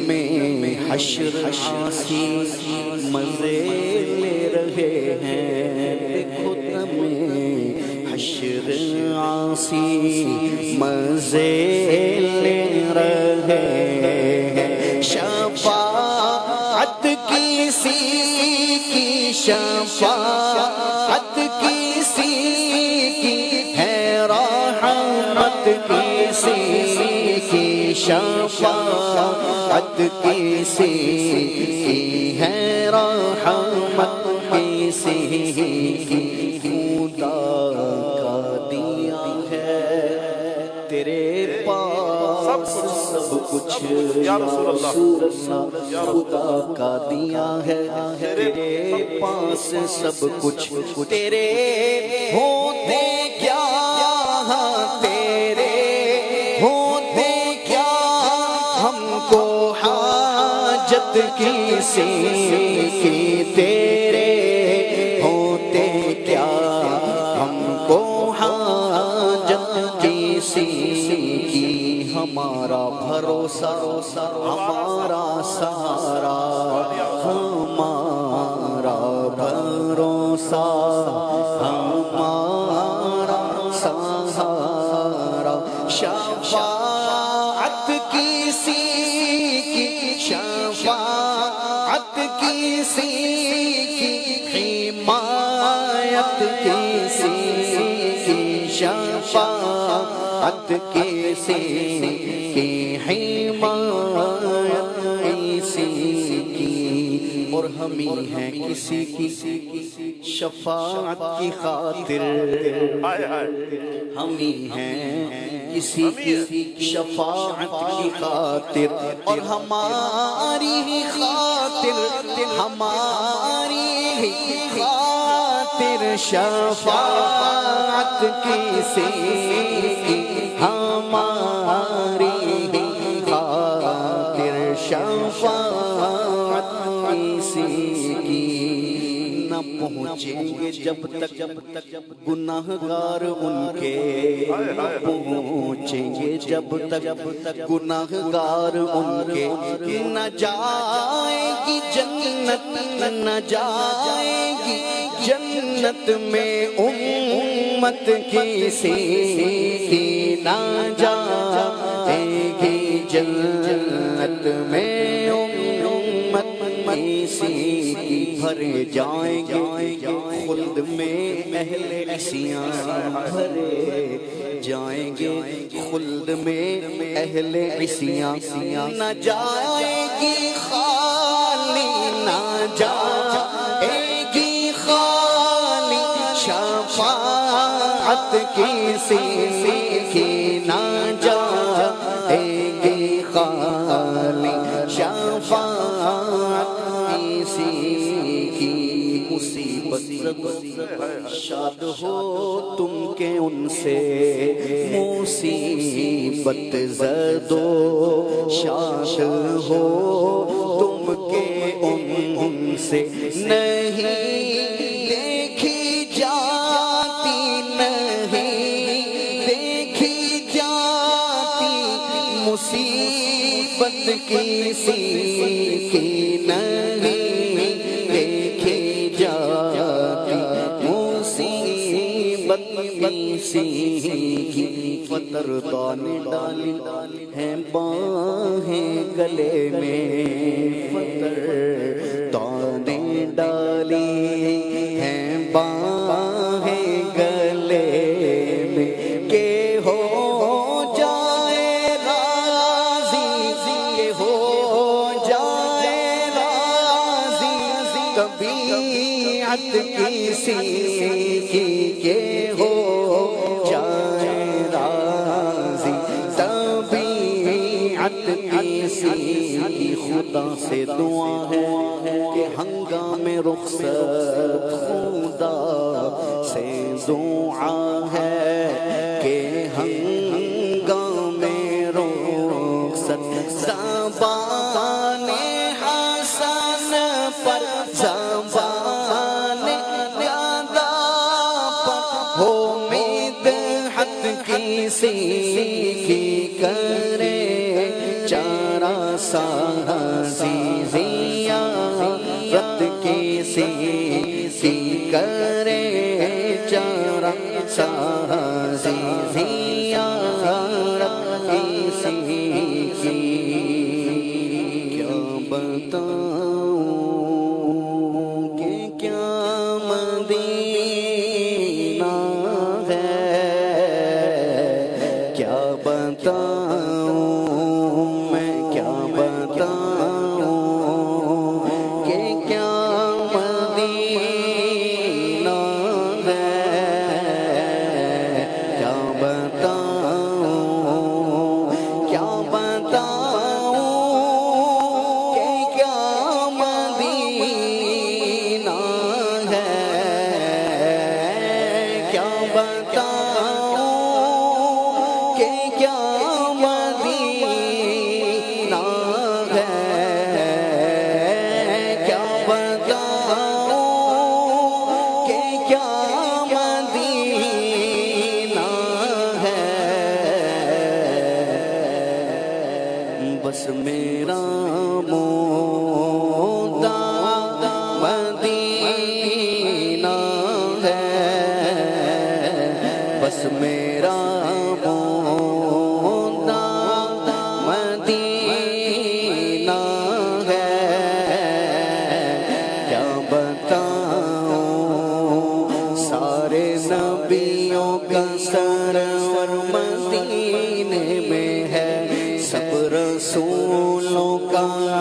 S9: میں حشر آسی مزے لے رہے ہیں، دیکھو تمہیں حشر آسی مزے لے رہے ہیں، شفاعت کسی کی، شفاعت کسی کی ہے، رحمت کسی کی شفاعت کسی کی ہے رحمت کسی کی خدا کا دیا ہے تیرے پاس سب کچھ یا رسول اللہ خدا کا دیا ہے تیرے پاس سب کچھ تیرے ہوتے کیا تیرے ہوتے کیا ہم کو حاجت کسی کی تیرے ہوتے کیا ہم کو حاجت کسی کی ہمارا بھروسہ ہمارا سہارا ہمارا بھروسہ ہمارا سہارا شفاعت کسی کی شفاعت کسی کی حمایت کسی کی شفاعت کسی کی حمایت کسی کی اور ہم ہی ہیں کسی کی شفاعت کی خاطر ہم ہی ہیں کسی کی شفاعت کی خاطر اور ہماری ہی خاطر ہماری ہی خاطر شفاعت کسی کی ہماری ہی خاطر شفاعت کسی کی نہ پہنچیں گے جب تک گناہگار ان کے پہنچیں گے جب تک گناہگار ان کے نہ جائے گی جنت نہ جائے گی جنت میں امت کسی کی نہ جائے گی جنت میں امت کسی کی بھرے جائیں گے خلد میں اہل عصیاں بھرے جائیں گے خلد میں اہل عصیاں نہ جائے گی خالی نہ جائے گی خالی شفاعت کسی کی نہ جائے گی خالی شفاعت کسی کی مصیبت شاد ہو تم کے ان سے مصیبت زدو شاد ہو تم کے ان سے نہیں دیکھی جاتی نہیں دیکھی جاتی مصیبت کسی کی نہیں دیکھی جاتی مصیبت کسی کی فطر دانے ڈالی ہیں باہیں گلے میں فطر دانے ڈالی ہیں باہیں گلے میں کہ ہو جائے راضی کہ ہو جائے راضی طبیعت کسی کی کہ ہو جائے راضی طبیعت کسی کی خدا سے دعا ہے کہ ہنگام رخصت خدا سے دعا ہے کہ ہنگام رخصت زبان حسن پر زبان گدا پر ہو مدحت کسی کی کرے چارہ سازی زیارت کسی کی کرے چارہ سازی زیارت کسی کی کیا بتاؤں کہ کیا مدینہ ہے کیا بتاؤں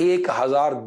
S21: 1000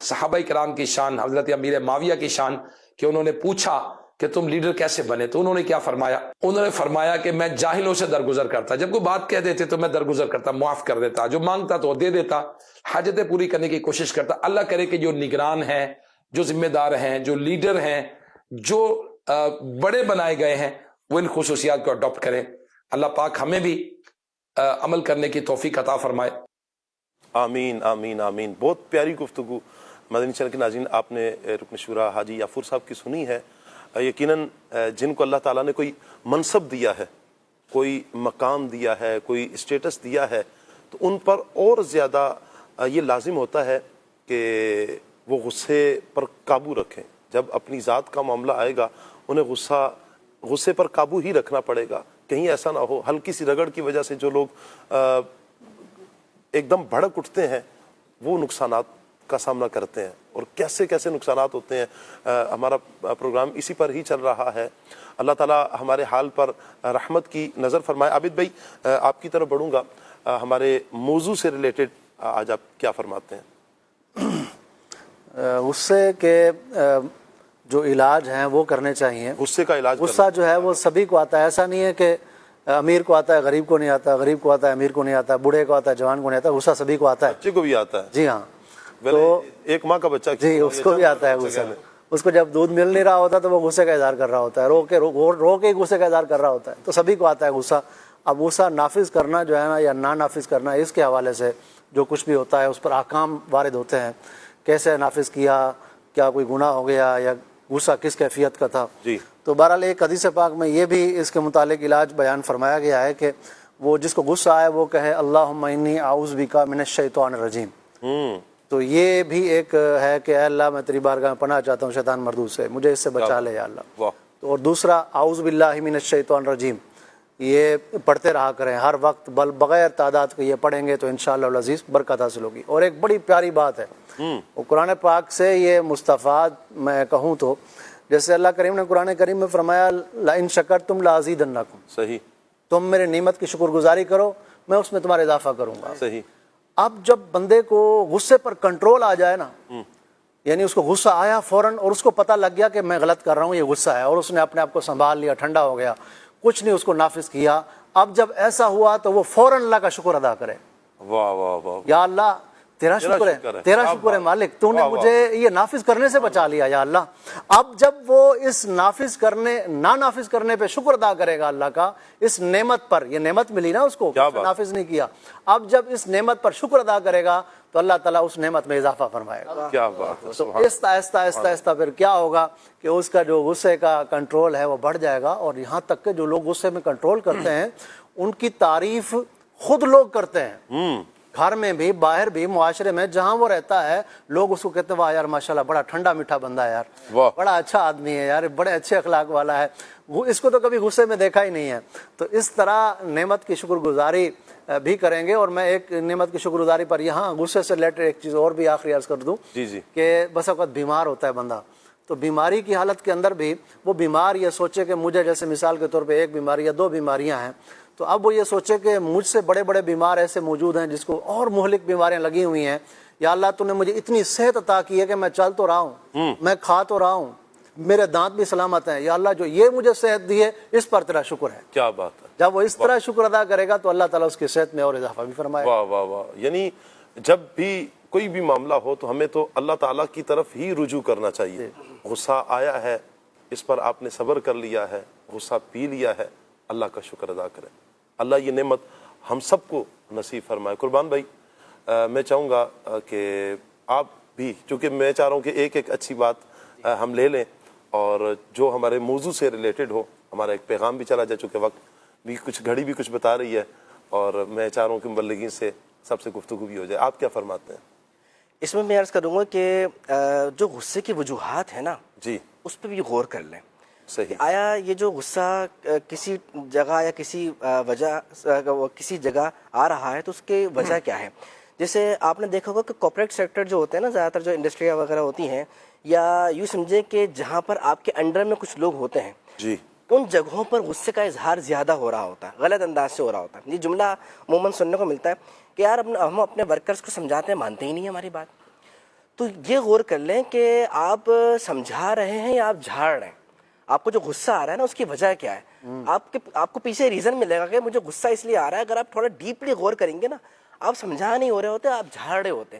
S21: صحابہ کرام کی شان، حضرت امیر معاویہ کی شان کہ انہوں نے پوچھا کہ تم لیڈر کیسے بنے، تو انہوں نے کیا فرمایا؟ انہوں نے فرمایا کہ میں جاہلوں سے درگزر کرتا، جب کوئی بات کہہ دیتے تو میں درگزر کرتا، معاف کر دیتا، جو مانگتا تو دے دیتا، حاجتیں پوری کرنے کی کوشش کرتا۔ اللہ کرے کہ جو نگران ہیں، جو ذمہ دار ہیں، جو لیڈر ہیں، جو بڑے بنائے گئے ہیں، وہ ان خصوصیات کو اڈاپٹ کریں۔ اللہ پاک ہمیں بھی عمل کرنے کی توفیق عطا فرمائے۔
S8: آمین آمین آمین۔ بہت پیاری گفتگو مدنی چینل کے ناظرین آپ نے رکن شورا حاجی یافور صاحب کی سنی ہے۔ یقیناً جن کو اللہ تعالیٰ نے کوئی منصب دیا ہے، کوئی مقام دیا ہے، کوئی اسٹیٹس دیا ہے، تو ان پر اور زیادہ یہ لازم ہوتا ہے کہ وہ غصے پر قابو رکھیں۔ جب اپنی ذات کا معاملہ آئے گا انہیں غصے پر قابو ہی رکھنا پڑے گا، کہیں ایسا نہ ہو ہلکی سی رگڑ کی وجہ سے جو لوگ ایک دم بھڑک اٹھتے ہیں وہ نقصانات کا سامنا کرتے ہیں، اور کیسے کیسے نقصانات ہوتے ہیں۔ ہمارا پروگرام اسی پر ہی چل رہا ہے۔ اللہ تعالیٰ ہمارے حال پر رحمت کی نظر فرمائے۔ عابد بھائی آپ کی طرف بڑھوں گا، ہمارے موضوع سے ریلیٹڈ آج آپ کیا فرماتے ہیں؟
S14: غصے کے جو علاج ہیں وہ کرنے چاہیے۔
S8: غصے کا علاج،
S14: غصہ جو ہے وہ سبھی کو آتا ہے، ایسا نہیں ہے کہ امیر کو آتا ہے غریب کو نہیں آتا، غریب کو آتا ہے امیر کو نہیں آتا، بوڑھے کو آتا ہے جوان کو نہیں آتا، غصہ سبھی کو آتا ہے،
S8: بچے کو بھی آتا ہے۔
S14: جی ہاں،
S8: تو ایک ماں کا بچہ
S14: جی اس کو بھی آتا ہے غصہ۔ اس کو جب دودھ مل نہیں رہا ہوتا تو وہ غصے کا اظہار کر رہا ہوتا ہے، رو کے غصے کا اظہار کر رہا ہوتا ہے، تو سبھی کو آتا ہے غصہ۔ اب غصہ نافذ کرنا جو ہے نا یا نہ نافذ کرنا، اس کے حوالے سے جو کچھ بھی ہوتا ہے اس پر احکام وارد ہوتے ہیں، کیسے نافذ کیا، کیا کوئی گناہ ہو گیا یا غصہ کس کیفیت کا تھا۔
S8: جی
S14: تو بہرحال ایک حدیث پاک میں یہ بھی اس کے متعلق علاج بیان فرمایا گیا ہے کہ وہ جس کو غصہ آئے وہ کہے اللہم انی اعوذ بک من الشیطان الرجیم۔ تو یہ بھی ایک ہے کہ اے اللہ میں تیری بارگاہ میں پناہ چاہتا ہوں شیطان مردود سے، مجھے اس سے بچا لے یا اللہ۔ اور دوسرا اعوذ باللہ من الشیطان الرجیم، یہ پڑھتے رہا کریں ہر وقت، بغیر تعداد کے یہ پڑھیں گے تو انشاءاللہ العزیز برکت حاصل ہوگی۔ اور ایک بڑی پیاری بات ہے وہ قرآن پاک سے یہ مستفاد میں کہوں تو، جیسے اللہ کریم نے قرآن کریم میں فرمایا لئن شکرتم لازیدنکم،
S8: صحیح،
S14: تم میرے نعمت کی شکر گزاری کرو میں اس میں تمہارا اضافہ کروں گا۔
S8: صحیح۔
S14: اب جب بندے کو غصے پر کنٹرول آ جائے نا، یعنی اس کو غصہ آیا فوراً اور اس کو پتہ لگ گیا کہ میں غلط کر رہا ہوں، یہ غصہ ہے، اور اس نے اپنے آپ کو سنبھال لیا، ٹھنڈا ہو گیا، کچھ نہیں اس کو نافذ کیا، اب جب ایسا ہوا تو وہ فوراً اللہ کا شکر ادا کرے۔
S8: واہ واہ واہ،
S14: یا اللہ تیرا شکر ہے، تیرا شکر ہے مالک، تو نے مجھے یہ نافذ کرنے سے بچا لیا یا اللہ۔ اب جب وہ اس نافذ کرنے نہ نافذ کرنے پہ شکر ادا کرے گا اللہ کا، اس نعمت پر، یہ نعمت ملی نا اس کو، نافذ نہیں کیا، اب جب اس نعمت پر شکر ادا کرے گا تو اللہ تعالیٰ اس نعمت میں اضافہ فرمائے گا۔
S8: کیا بات ہے۔
S14: تو آہستہ آہستہ آہستہ آہستہ پھر کیا ہوگا کہ اس کا جو غصے کا کنٹرول ہے وہ بڑھ جائے گا، اور یہاں تک کہ جو لوگ غصے میں کنٹرول کرتے ہیں ان کی تعریف خود لوگ کرتے ہیں، گھر میں بھی، باہر بھی، معاشرے میں جہاں وہ رہتا ہے، لوگ اس کو کہتے ہیں واہ یار ماشاءاللہ بڑا ٹھنڈا میٹھا بندہ ہے یار، بڑا اچھا آدمی ہے یار، بڑے اچھے اخلاق والا ہے، اس کو تو کبھی غصے میں دیکھا ہی نہیں ہے۔ تو اس طرح نعمت کی شکر گزاری بھی کریں گے۔ اور میں ایک نعمت کی شکر گزاری پر یہاں غصے سے ریلیٹڈ ایک چیز اور بھی آخری عرض کر دوں کہ بس اوقات بیمار ہوتا ہے بندہ، تو بیماری کی حالت کے اندر بھی وہ بیمار یہ سوچے کہ مجھے جیسے مثال کے طور پہ ایک بیماری یا دو بیماریاں ہیں، تو اب وہ یہ سوچے کہ مجھ سے بڑے بڑے بیمار ایسے موجود ہیں جس کو اور مہلک بیماریاں لگی ہوئی ہیں، یا اللہ تو نے مجھے اتنی صحت عطا کی ہے کہ میں چل تو رہا ہوں، میں کھا تو رہا ہوں، میرے دانت بھی سلامت ہیں، یا اللہ جو یہ مجھے صحت دی ہے اس پر تیرا شکر ہے۔
S8: کیا بات ہے۔
S14: جب وہ اس طرح شکر ادا کرے گا تو اللہ تعالیٰ اس کی صحت میں اور اضافہ بھی فرمائے گا۔
S8: واہ واہ واہ، یعنی جب بھی کوئی بھی معاملہ ہو تو ہمیں تو اللہ تعالیٰ کی طرف ہی رجوع کرنا چاہیے۔ غصہ آیا ہے، اس پر آپ نے صبر کر لیا ہے، غصہ پی لیا ہے، اللہ کا شکر ادا کریں۔ اللہ یہ نعمت ہم سب کو نصیب فرمائے۔ قربان بھائی میں چاہوں گا کہ آپ بھی، چونکہ میں چاہ رہا ہوں کہ ایک ایک اچھی بات ہم لے لیں اور جو ہمارے موضوع سے ریلیٹڈ ہو، ہمارا ایک پیغام بھی چلا جائے، چونکہ وقت بھی کچھ گھڑی بھی کچھ بتا رہی ہے، اور میں چاہ رہا ہوں کہ مبلغین سے سب سے گفتگو بھی ہو جائے۔ آپ کیا فرماتے ہیں؟
S13: اس میں عرض کروں گا کہ جو غصے کی وجوہات ہیں نا،
S8: جی،
S13: اس پہ بھی غور کر لیں۔
S8: صحیح،
S13: آیا یہ جو غصہ کسی جگہ یا کسی جگہ آ رہا ہے تو اس کی وجہ کیا ہے؟ جیسے آپ نے دیکھا ہوگا کہ کارپوریٹ سیکٹر جو ہوتے ہیں نا، زیادہ تر جو انڈسٹریاں وغیرہ ہوتی ہیں، یا یوں سمجھیں کہ جہاں پر آپ کے انڈر میں کچھ لوگ ہوتے ہیں،
S8: جی،
S13: ان جگہوں پر غصے کا اظہار زیادہ ہو رہا ہوتا ہے، غلط انداز سے ہو رہا ہوتا ہے۔ یہ جملہ عموماً سننے کو ملتا ہے کہ یار ہم اپنے ورکرز کو سمجھاتے ہیں، مانتے ہی نہیں ہماری بات۔ تو یہ غور کر لیں کہ آپ سمجھا رہے ہیں یا آپ جھاڑ رہے ہیں. آپ کو جو غصہ آ رہا ہے نا اس کی وجہ کیا ہے؟ آپ کو پیچھے ریزن ملے گا کہ مجھے غصہ اس لیے آ رہا ہے. اگر آپ تھوڑا ڈیپلی غور کریں گے نا, آپ سمجھا نہیں ہو رہے ہوتے, آپ جھاڑ رہے ہوتے.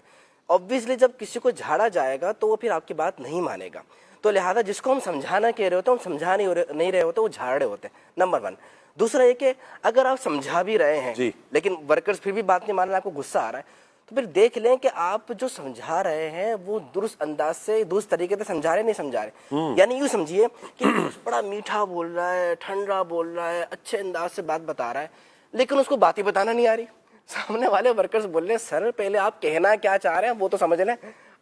S13: obviously جب کسی کو جھاڑا جائے گا تو وہ پھر آپ کی بات نہیں مانے گا. تو لہٰذا جس کو ہم سمجھانا کہہ رہے ہوتے ہیں ہم سمجھا نہیں رہے ہوتے, وہ جھاڑ رہے ہوتے ہیں. نمبر 1. دوسرا یہ کہ اگر آپ سمجھا بھی رہے ہیں لیکن ورکرز پھر بھی بات نہیں مان رہے, آپ کو غصہ آ رہا ہے, تو پھر دیکھ لیں کہ آپ جو سمجھا رہے ہیں وہ درست انداز سے, درست طریقے سے سمجھا رہے نہیں سمجھا رہے. یعنی یوں سمجھیے کہ بڑا میٹھا بول رہا ہے, ٹھنڈا بول رہا ہے, اچھے انداز سے بات بتا رہا ہے, لیکن اس کو بات ہی بتانا نہیں آ رہی. سامنے والے ورکرز بول رہے ہیں سر پہلے آپ کہنا کیا چاہ رہے ہیں وہ تو سمجھ لیں,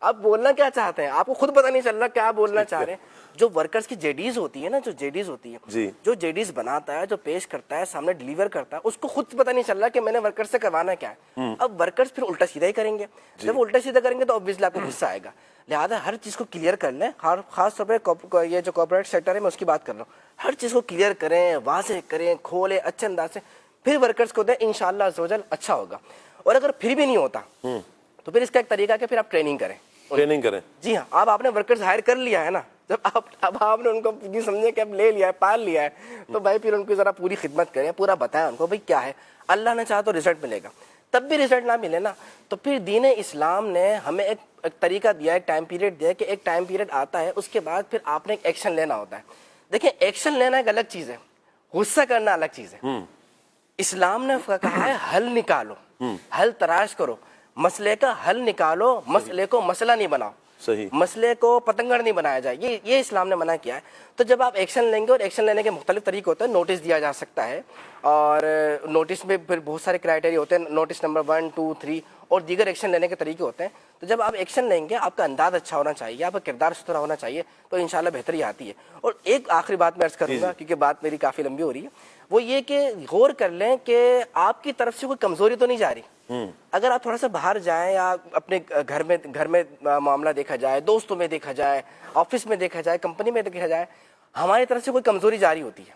S13: آپ بولنا کیا چاہتے ہیں, آپ کو خود پتہ نہیں چل رہا کیا بولنا چاہ رہے ہیں. جو ورکرز کی جیڈیز ہوتی ہے نا, جو جیڈیز ہوتی ہے, جو جیڈیز بناتا ہے, جو پیش کرتا ہے, سامنے ڈیلیور کرتا ہے, اس کو خود پتہ نہیں چل رہا کہ میں نے ورکر سے کروانا کیا ہے. اب ورکرز پھر الٹا سیدھا ہی کریں گے. جب وہ الٹا سیدھا کریں گے تو obviously آپ کو غصہ آئے گا. لہٰذا ہر چیز کو کلیئر کر لیں. خاص طور پہ یہ جو کارپوریٹ سیکٹر ہے میں اس کی بات کر رہا ہوں. ہر چیز کو کلیئر کریں, واضح کریں, کھولیں اچھے انداز سے, پھر ورکرز کو دیں, انشاءاللہ عز و جل اچھا ہوگا. اور اگر پھر بھی نہیں ہوتا تو پھر اس کا ایک طریقہ ہے کہ پھر آپ ٹریننگ کریں. جی ہاں, آپ نے ورکرز ہائر کر لیا ہے نا, جب اب آپ نے ان کو یہ سمجھے کہ اب لے لیا ہے, پال لیا ہے, تو بھائی پھر ان کی ذرا پوری خدمت کریں, پورا بتائیں ان کو بھائی کیا ہے. اللہ نے چاہا تو رزلٹ ملے گا, تب بھی رزلٹ نہ ملے نا تو پھر دین اسلام نے ہمیں ایک طریقہ دیا, ایک ٹائم پیریڈ دیا کہ ایک ٹائم پیریڈ آتا ہے, اس کے بعد پھر آپ نے ایک ایکشن لینا ہوتا ہے. دیکھیں ایکشن لینا ایک الگ چیز ہے, غصہ کرنا الگ چیز ہے. اسلام نے کہا ہے حل نکالو, حل تلاش کرو, مسئلے کا حل نکالو, مسئلے کو مسئلہ نہیں بناؤ, مسئلے کو پتنگڑ نہیں بنایا جائے, یہ اسلام نے منع کیا ہے. تو جب آپ ایکشن لیں گے, اور ایکشن لینے کے مختلف طریقے ہوتے ہیں, نوٹس دیا جا سکتا ہے, اور نوٹس میں پھر بہت سارے کرائٹیریا ہوتے ہیں, نوٹس نمبر 1, 2, 3 اور دیگر ایکشن لینے کے طریقے ہوتے ہیں. تو جب آپ ایکشن لیں گے آپ کا انداز اچھا ہونا چاہیے, آپ کا کردار ستھرا ہونا چاہیے, تو انشاءاللہ بہتری آتی ہے. اور ایک آخری بات میں عرض کروں گا کیونکہ بات میری کافی لمبی ہو رہی ہے, وہ یہ کہ غور کر لیں کہ آپ کی طرف سے کوئی کمزوری تو نہیں جا رہی. اگر آپ تھوڑا سا باہر جائیں یا اپنے گھر میں معاملہ دیکھا جائے, دوستوں میں دیکھا جائے, آفس میں دیکھا جائے, کمپنی میں دیکھا جائے, ہماری طرف سے کوئی کمزوری جاری ہوتی ہے,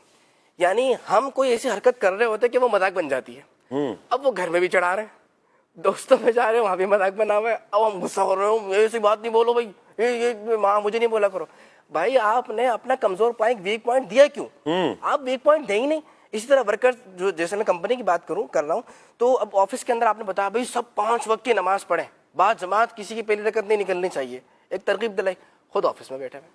S13: یعنی ہم کوئی ایسی حرکت کر رہے ہوتے کہ وہ مذاق بن جاتی ہے. اب وہ گھر میں بھی چڑھا رہے ہیں, دوستوں میں جا رہے ہیں وہاں بھی مذاق بنا ہوا ہے, اب ہم غصہ کر رہے ہوں, ایسی بات نہیں بولو بھائی, یہ ماں مجھے نہیں بولا کرو. بھائی آپ نے اپنا کمزور پوائنٹ, ویک پوائنٹ دیا کیوں؟ آپ ویک پوائنٹ دیں ہی نہیں. اسی طرح ورکر جو, جیسے میں کمپنی کی بات کر رہا ہوں, تو اب آفس کے اندر آپ نے بتایا بھائی سب 5 وقت کی نماز پڑھیں, بعد جماعت کسی کی پہلی رکعت نہیں نکلنی چاہیے, ایک ترغیب دلائی, خود آفس میں بیٹھے ہوئے,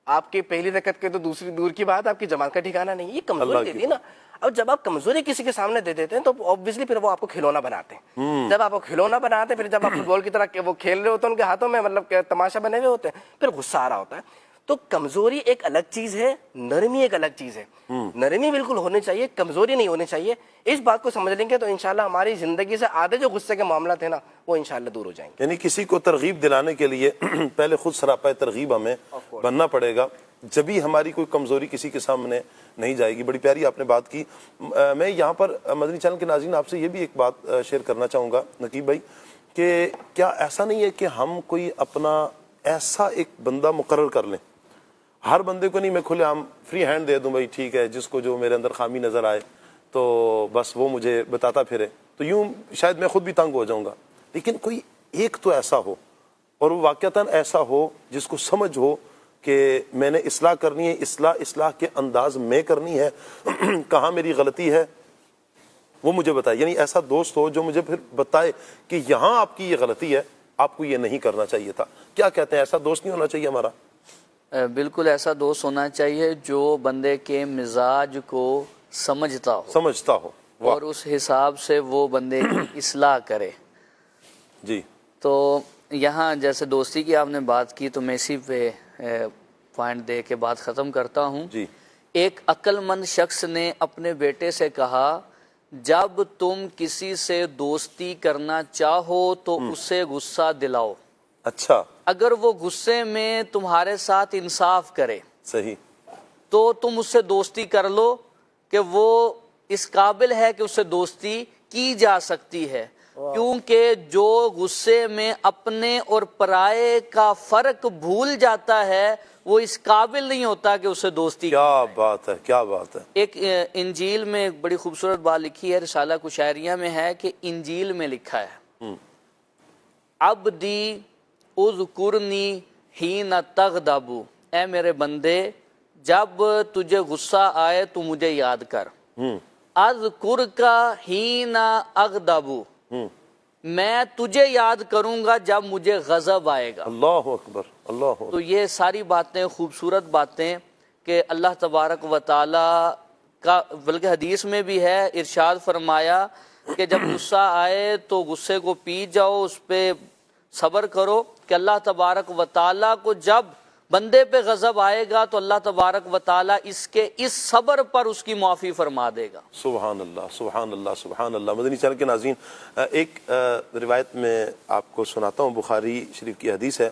S13: آپ کی پہلی رکعت کے تو دوسری دور کی بات, آپ کی جماعت کا ٹھکانا نہیں. یہ کمزوری دے دی نا. اب جب آپ کمزوری کسی کے سامنے دے دیتے ہیں تو obviously پھر وہ آپ کو کھلونا بناتے ہیں. جب آپ کو کھلونا بناتے ہیں, پھر جب آپ فٹ بال کی طرح وہ کھیل رہے ہوتے ہیں, ان کے ہاتھوں میں مطلب تماشا بنے ہوئے ہوتے ہیں, پھر غصہ آ رہا ہوتا ہے. تو کمزوری ایک الگ چیز ہے, نرمی ایک الگ چیز ہے. نرمی بالکل ہونی چاہیے, کمزوری نہیں ہونی چاہیے. اس بات کو سمجھ لیں گے تو انشاءاللہ ہماری زندگی سے آدھے جو غصے کے معاملات ہیں نا وہ انشاءاللہ دور ہو جائیں گے.
S8: یعنی کسی کو ترغیب دلانے کے لیے پہلے خود سراپا ترغیب ہمیں بننا پڑے گا, جبھی ہماری کوئی کمزوری کسی کے سامنے نہیں جائے گی. بڑی پیاری آپ نے بات کی. میں یہاں پر مدنی چینل کے ناظرین آپ سے یہ بھی ایک بات شیئر کرنا چاہوں گا نقیب بھائی, کہ کیا ایسا نہیں ہے کہ ہم کوئی اپنا ایسا ایک بندہ مقرر کر لیں, ہر بندے کو نہیں میں کھلے عام فری ہینڈ دے دوں بھائی ٹھیک ہے, جس کو جو میرے اندر خامی نظر آئے تو بس وہ مجھے بتاتا پھرے, تو یوں شاید میں خود بھی تنگ ہو جاؤں گا. لیکن کوئی ایک تو ایسا ہو, اور وہ واقعتاً ایسا ہو جس کو سمجھ ہو کہ میں نے اصلاح کرنی ہے, اصلاح کے انداز میں کرنی ہے, کہاں میری غلطی ہے وہ مجھے بتائے. یعنی ایسا دوست ہو جو مجھے پھر بتائے کہ یہاں آپ کی یہ غلطی ہے, آپ کو یہ نہیں کرنا چاہیے تھا. کیا کہتے ہیں, ایسا دوست نہیں ہونا چاہیے ہمارا؟
S12: بالکل ایسا دوست ہونا چاہیے جو بندے کے مزاج کو سمجھتا ہو اور اس حساب سے وہ بندے کی اصلاح کرے.
S8: جی
S12: تو یہاں جیسے دوستی کی آپ نے بات کی, تو میں اسی پہ پوائنٹ دے کے بات ختم کرتا ہوں.
S8: جی.
S12: ایک عقل مند شخص نے اپنے بیٹے سے کہا, جب تم کسی سے دوستی کرنا چاہو تو اسے غصہ دلاؤ.
S8: اچھا.
S12: اگر وہ غصے میں تمہارے ساتھ انصاف کرے,
S8: صحیح,
S12: تو تم اس سے دوستی کر لو کہ وہ اس قابل ہے کہ اس سے دوستی کی جا سکتی ہے. کیونکہ جو غصے میں اپنے اور پرائے کا فرق بھول جاتا ہے وہ اس قابل نہیں ہوتا کہ اس سے دوستی.
S8: کیا بات ہے, کیا بات ہے.
S12: ایک انجیل میں ایک بڑی خوبصورت بات لکھی ہے, رسالہ کشاعریہ میں ہے کہ انجیل میں لکھا ہے, عبدی اذکرنی حین تغضب، اے میرے بندے جب تجھے غصہ آئے تو مجھے یاد کر. اذکرک حین اغضب، میں تجھے یاد کروں گا جب مجھے غضب آئے گا.
S8: اللہ اکبر، اللہ اکبر.
S12: تو یہ ساری باتیں خوبصورت باتیں کہ اللہ تبارک و تعالی کا، بلکہ حدیث میں بھی ہے، ارشاد فرمایا کہ جب غصہ آئے تو غصے کو پی جاؤ، اس پہ صبر کرو، کہ اللہ تبارک و تعالی کو جب بندے پہ غضب آئے گا تو اللہ تبارک و تعالی اس صبر پر اس کی معافی فرما دے گا.
S8: سبحان اللہ، سبحان اللہ، سبحان اللہ. مدنی چینل کے ناظرین، ایک روایت میں آپ کو سناتا ہوں، بخاری شریف کی حدیث ہے.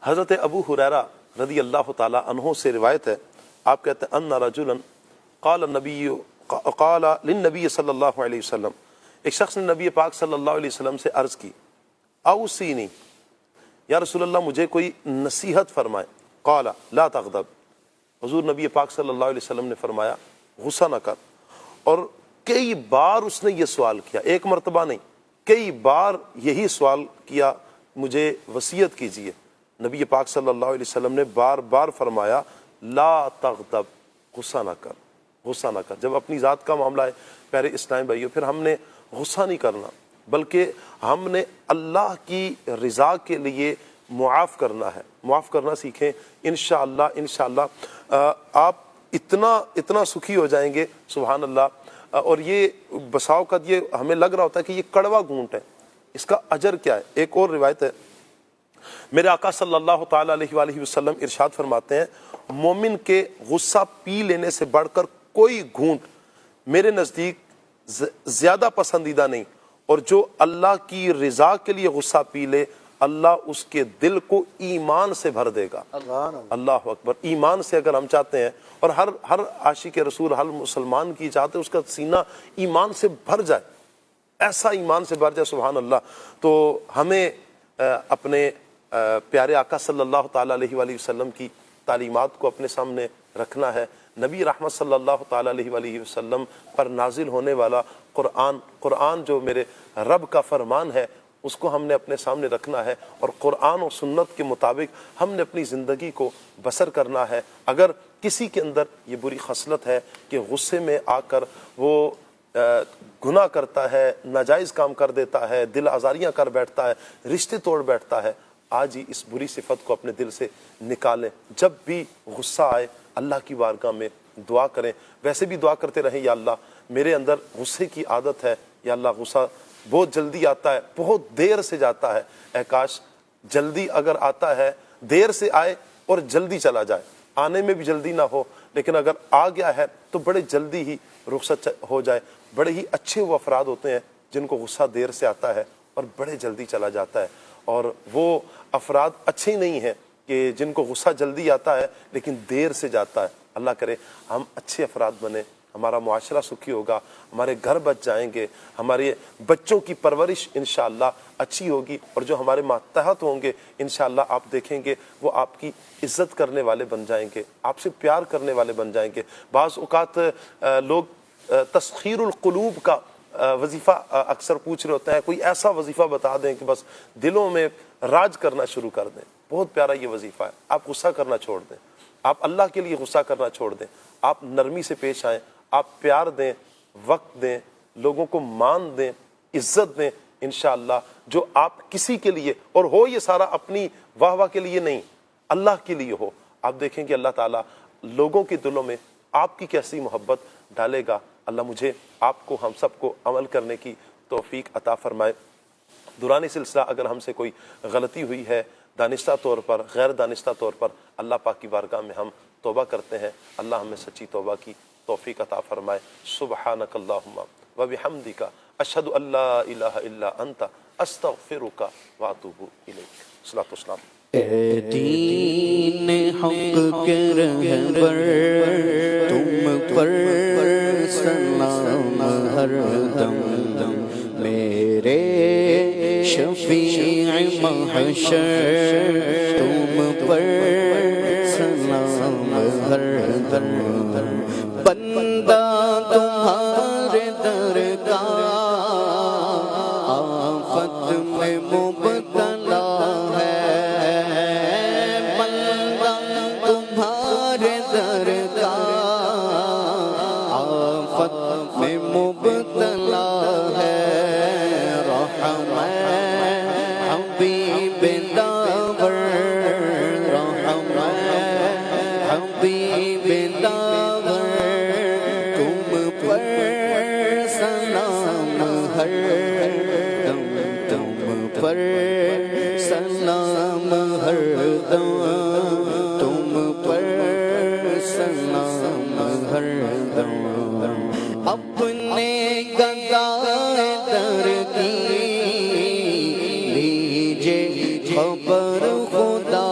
S8: حضرت ابو ہریرہ رضی اللہ تعالی عنہ سے روایت ہے، آپ کہتے ہیں ان رجلا قال للنبی صلی اللہ علیہ وسلم، ایک شخص نے نبی پاک صلی اللہ علیہ وسلم سے عرض کی، اوصینی، یا رسول اللہ مجھے کوئی نصیحت فرمائے. قال لا تغضب، حضور نبی پاک صلی اللہ علیہ وسلم نے فرمایا غصہ نہ کر. اور کئی بار اس نے یہ سوال کیا، ایک مرتبہ نہیں، کئی بار یہی سوال کیا، مجھے وصیت کیجیے. نبی پاک صلی اللہ علیہ وسلم نے بار بار فرمایا لا تغضب، غصہ نہ کر، غصہ نہ کر. جب اپنی ذات کا معاملہ ہے پیارے اسلام بھائیو، پھر ہم نے غصہ نہیں کرنا، بلکہ ہم نے اللہ کی رضا کے لیے معاف کرنا ہے. معاف کرنا سیکھیں، انشاءاللہ انشاءاللہ آپ اتنا سکھی ہو جائیں گے. سبحان اللہ. اور یہ بسا اوقات یہ ہمیں لگ رہا ہوتا ہے کہ یہ کڑوا گھونٹ ہے، اس کا اجر کیا ہے. ایک اور روایت ہے، میرے آقا صلی اللہ تعالی علیہ وآلہ وسلم ارشاد فرماتے ہیں، مومن کے غصہ پی لینے سے بڑھ کر کوئی گھونٹ میرے نزدیک زیادہ پسندیدہ نہیں، اور جو اللہ کی رضا کے لیے غصہ پی لے اللہ اس کے دل کو ایمان سے بھر دے گا. اللہ اکبر. ایمان سے اگر ہم چاہتے ہیں، اور ہر عاشق رسول، ہر مسلمان کی چاہتے ہیں اس کا سینہ ایمان سے بھر جائے، ایسا ایمان سے بھر جائے، سبحان اللہ. تو ہمیں اپنے پیارے آقا صلی اللہ تعالی علیہ وآلہ وسلم کی تعلیمات کو اپنے سامنے رکھنا ہے. نبی رحمت صلی اللہ تعالی علیہ وآلہ وسلم پر نازل ہونے والا قرآن جو میرے رب کا فرمان ہے، اس کو ہم نے اپنے سامنے رکھنا ہے، اور قرآن و سنت کے مطابق ہم نے اپنی زندگی کو بسر کرنا ہے. اگر کسی کے اندر یہ بری خصلت ہے کہ غصے میں آ کر وہ گناہ کرتا ہے، ناجائز کام کر دیتا ہے، دل آزاریاں کر بیٹھتا ہے، رشتے توڑ بیٹھتا ہے، آج ہی اس بری صفت کو اپنے دل سے نکالیں. جب بھی غصہ آئے اللہ کی بارگاہ میں دعا کریں. ویسے بھی دعا کرتے رہیں، یا اللہ میرے اندر غصے کی عادت ہے، یا اللہ غصہ بہت جلدی آتا ہے، بہت دیر سے جاتا ہے. اے کاش جلدی اگر آتا ہے، دیر سے آئے اور جلدی چلا جائے. آنے میں بھی جلدی نہ ہو، لیکن اگر آ گیا ہے تو بڑے جلدی ہی رخصت ہو جائے. بڑے ہی اچھے وہ افراد ہوتے ہیں جن کو غصہ دیر سے آتا ہے اور بڑے جلدی چلا جاتا ہے، اور وہ افراد اچھے نہیں ہیں کہ جن کو غصہ جلدی آتا ہے لیکن دیر سے جاتا ہے. اللہ کرے ہم اچھے افراد بنیں، ہمارا معاشرہ سکھی ہوگا، ہمارے گھر بچ جائیں گے، ہمارے بچوں کی پرورش انشاءاللہ اچھی ہوگی، اور جو ہمارے ماتحت ہوں گے انشاءاللہ آپ دیکھیں گے وہ آپ کی عزت کرنے والے بن جائیں گے، آپ سے پیار کرنے والے بن جائیں گے. بعض اوقات لوگ تسخیر القلوب کا وظیفہ اکثر پوچھ رہے ہوتے ہیں، کوئی ایسا وظیفہ بتا دیں کہ بس دلوں میں راج کرنا شروع کر دیں. بہت پیارا یہ وظیفہ ہے. آپ غصہ کرنا چھوڑ دیں، آپ اللہ کے لیے غصہ کرنا چھوڑ دیں، آپ نرمی سے پیش آئیں، آپ پیار دیں، وقت دیں، لوگوں کو مان دیں، عزت دیں. انشاءاللہ جو آپ کسی کے لیے، اور ہو یہ سارا اپنی واہ واہ کے لیے نہیں، اللہ کے لیے ہو، آپ دیکھیں کہ اللہ تعالیٰ لوگوں کے دلوں میں آپ کی کیسی محبت ڈالے گا. اللہ مجھے آپ کو ہم سب کو عمل کرنے کی توفیق عطا فرمائے. دوران سلسلہ اگر ہم سے کوئی غلطی ہوئی ہے دانستہ طور پر، غیر دانستہ طور پر، اللہ پاک کی بارگاہ میں ہم توبہ کرتے ہیں. اللہ ہمیں سچی توبہ کی توفیق عطا فرمائے. سبحانک اللہم و بحمدک اشہد ان لا الہ الا انت استغفرک و اتوب الیک. صلاۃ والسلام.
S9: اے دین حق کے رہبر تم پر سلام ہر دم دم، میرے شفیع محشر تم پر سلام ہر دم. بندہ تمہارے در کا آفت میں مبتلا ہے، پر سلام ہر دم اپنے گدا در کی لیجے خبر خدا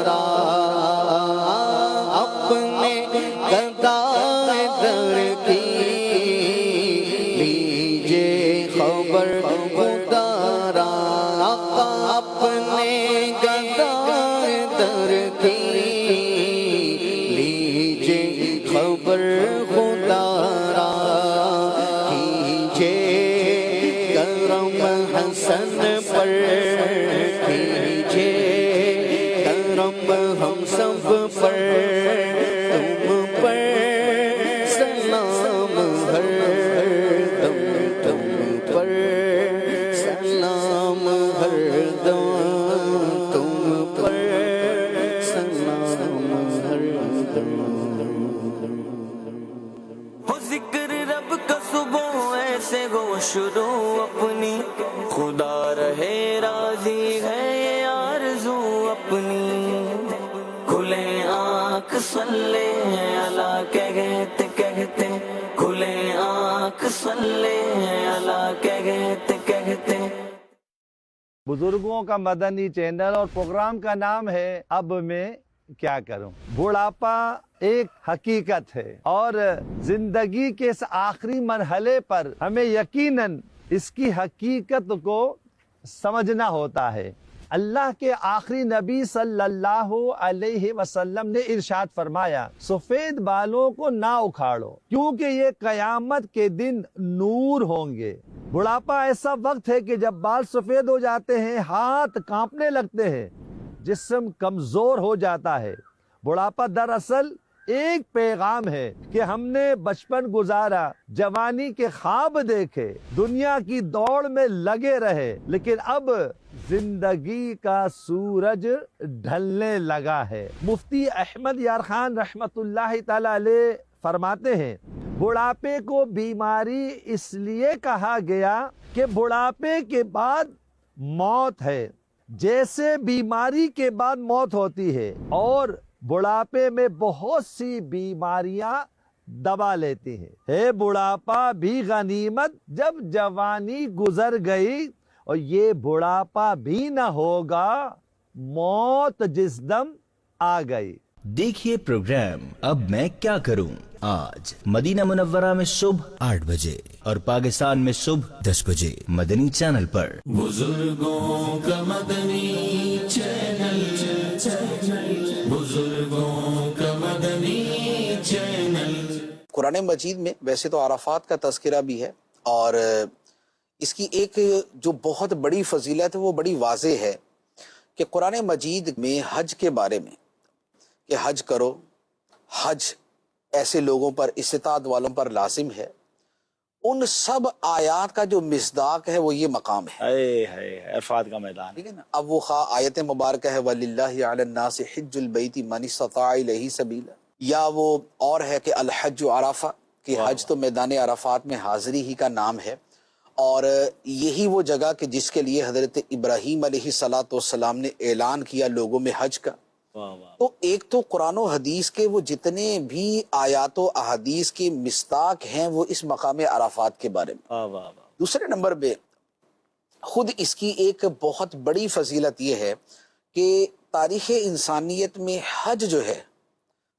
S9: را اپنے گدا در کی لیجے خبر خدا را اپنے گدا در کی لیجے خبر خدا را کیجے کرم حسن پر کیجے کرم ہم سب پر تم پر سلام ہر دم تم پر سلام ہر دم تم پر سلام ہر دم
S7: ہو ذکر رب کا صبح ایسے ہو شروع اپنی خدا رہے راضی ہے یہ آرزو اپنی کھلے آنکھ صلی اللہ کہتے کہتے کھلے آنکھ صلی اللہ کہتے کہتے
S6: بزرگوں کا مدنی چینل اور پروگرام کا نام ہے اب میں کیا کروں۔ بڑھاپا ایک حقیقت ہے اور زندگی کے اس آخری مرحلے پر ہمیں یقیناً اس کی حقیقت کو سمجھنا ہوتا ہے۔ اللہ کے آخری نبی صلی اللہ علیہ وسلم نے ارشاد فرمایا، سفید بالوں کو نہ اکھاڑو کیونکہ یہ قیامت کے دن نور ہوں گے۔ بڑھاپا ایسا وقت ہے کہ جب بال سفید ہو جاتے ہیں، ہاتھ کانپنے لگتے ہیں، جسم کمزور ہو جاتا ہے۔ بڑھاپا دراصل ایک پیغام ہے کہ ہم نے بچپن گزارا، جوانی کے خواب دیکھے، دنیا کی دوڑ میں لگے رہے، لیکن اب زندگی کا سورج ڈھلنے لگا ہے۔ مفتی احمد یار خان رحمت اللہ تعالی علیہ فرماتے ہیں، بڑھاپے کو بیماری اس لیے کہا گیا کہ بڑھاپے کے بعد موت ہے، جیسے بیماری کے بعد موت ہوتی ہے، اور بڑھاپے میں بہت سی بیماریاں دبا لیتی ہیں۔ ہے بڑھاپا بھی غنیمت جب جوانی گزر گئی، اور یہ بڑھاپا بھی نہ ہوگا موت جس دم آ گئی۔
S1: دیکھیے پروگرام اب میں کیا کروں آج مدینہ منورہ میں صبح 8 بجے اور پاکستان میں صبح 10 بجے مدنی چینل پر۔
S4: بزرگوں کا مدنی چینل، بزرگوں کا مدنی چینل۔
S11: قرآن مجید میں ویسے تو عرفات کا تذکرہ بھی ہے، اور اس کی ایک جو بہت بڑی فضیلت ہے وہ بڑی واضح ہے کہ قرآن مجید میں حج کے بارے میں کہ حج کرو، حج ایسے لوگوں پر، استطاعت والوں پر لازم ہے، ان سب آیات کا جو مصداق ہے وہ یہ مقام ہے۔
S2: عرفات کا میدان،
S11: ٹھیک ہے نا۔ اب وہ خواہ آیت مبارکہ ہے وَلِلَّهِ عَلَى النَّاسِ حِجُّ الْبَيْتِ مَنِ اسْتَطَاعَ إِلَيْهِ سَبِيلًا، یا وہ اور ہے کہ الحج عرفہ، کہ حج تو میدان عرفات میں حاضری ہی کا نام ہے، اور یہی وہ جگہ کہ جس کے لیے حضرت ابراہیم علیہ السلام نے اعلان کیا لوگوں میں حج کا۔ تو ایک تو قرآن و حدیث کے وہ جتنے بھی آیات و احادیث کے مصداق ہیں وہ اس مقام عرفات کے بارے میں۔ دوسرے نمبر پہ خود اس کی ایک بہت بڑی فضیلت یہ ہے کہ تاریخ انسانیت میں حج جو ہے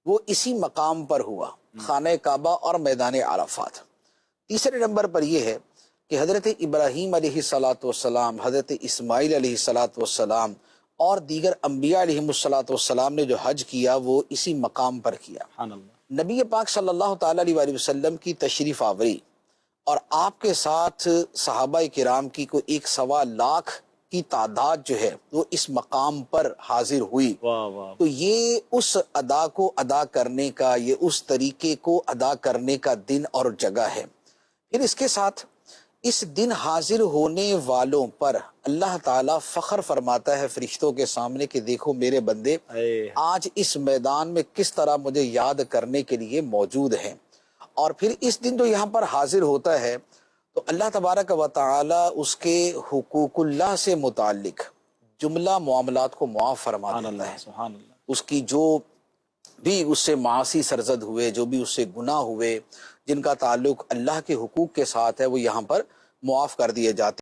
S11: وہ اسی مقام پر ہوا، خانہ کعبہ اور میدان عرفات۔ تیسرے نمبر پر یہ ہے کہ حضرت ابراہیم علیہ السلام، حضرت اسماعیل علیہ السلام اور دیگر انبیاء علیہ السلام نے جو حج کیا وہ اسی مقام پر کیا۔ نبی پاک صلی اللہ تعالیٰ علیہ وسلم کی تشریف آوری اور آپ کے ساتھ صحابہ کرام کی کوئی 1.25 لاکھ کی تعداد جو ہے وہ اس مقام پر حاضر ہوئی۔ تو یہ اس ادا کو ادا کرنے کا، یہ اس طریقے کو ادا کرنے کا دن اور جگہ ہے۔ پھر اس کے ساتھ اس دن حاضر ہونے والوں پر اللہ تعالیٰ فخر فرماتا ہے فرشتوں کے سامنے کہ دیکھو میرے بندے آج اس میدان میں کس طرح مجھے یاد کرنے کے لیے موجود ہیں۔ اور پھر اس دن جو یہاں پر حاضر ہوتا ہے تو اللہ تبارک و تعالی اس کے حقوق اللہ سے متعلق جملہ معاملات کو معاف فرما دیتا ہے۔ اس کی جو بھی اس سے معاصی سرزد ہوئے، جو بھی اس سے گناہ ہوئے، جن کا تعلق اللہ کے حقوق کے ساتھ ہے، وہ یہاں پر معاف کر دیے جاتے ہیں۔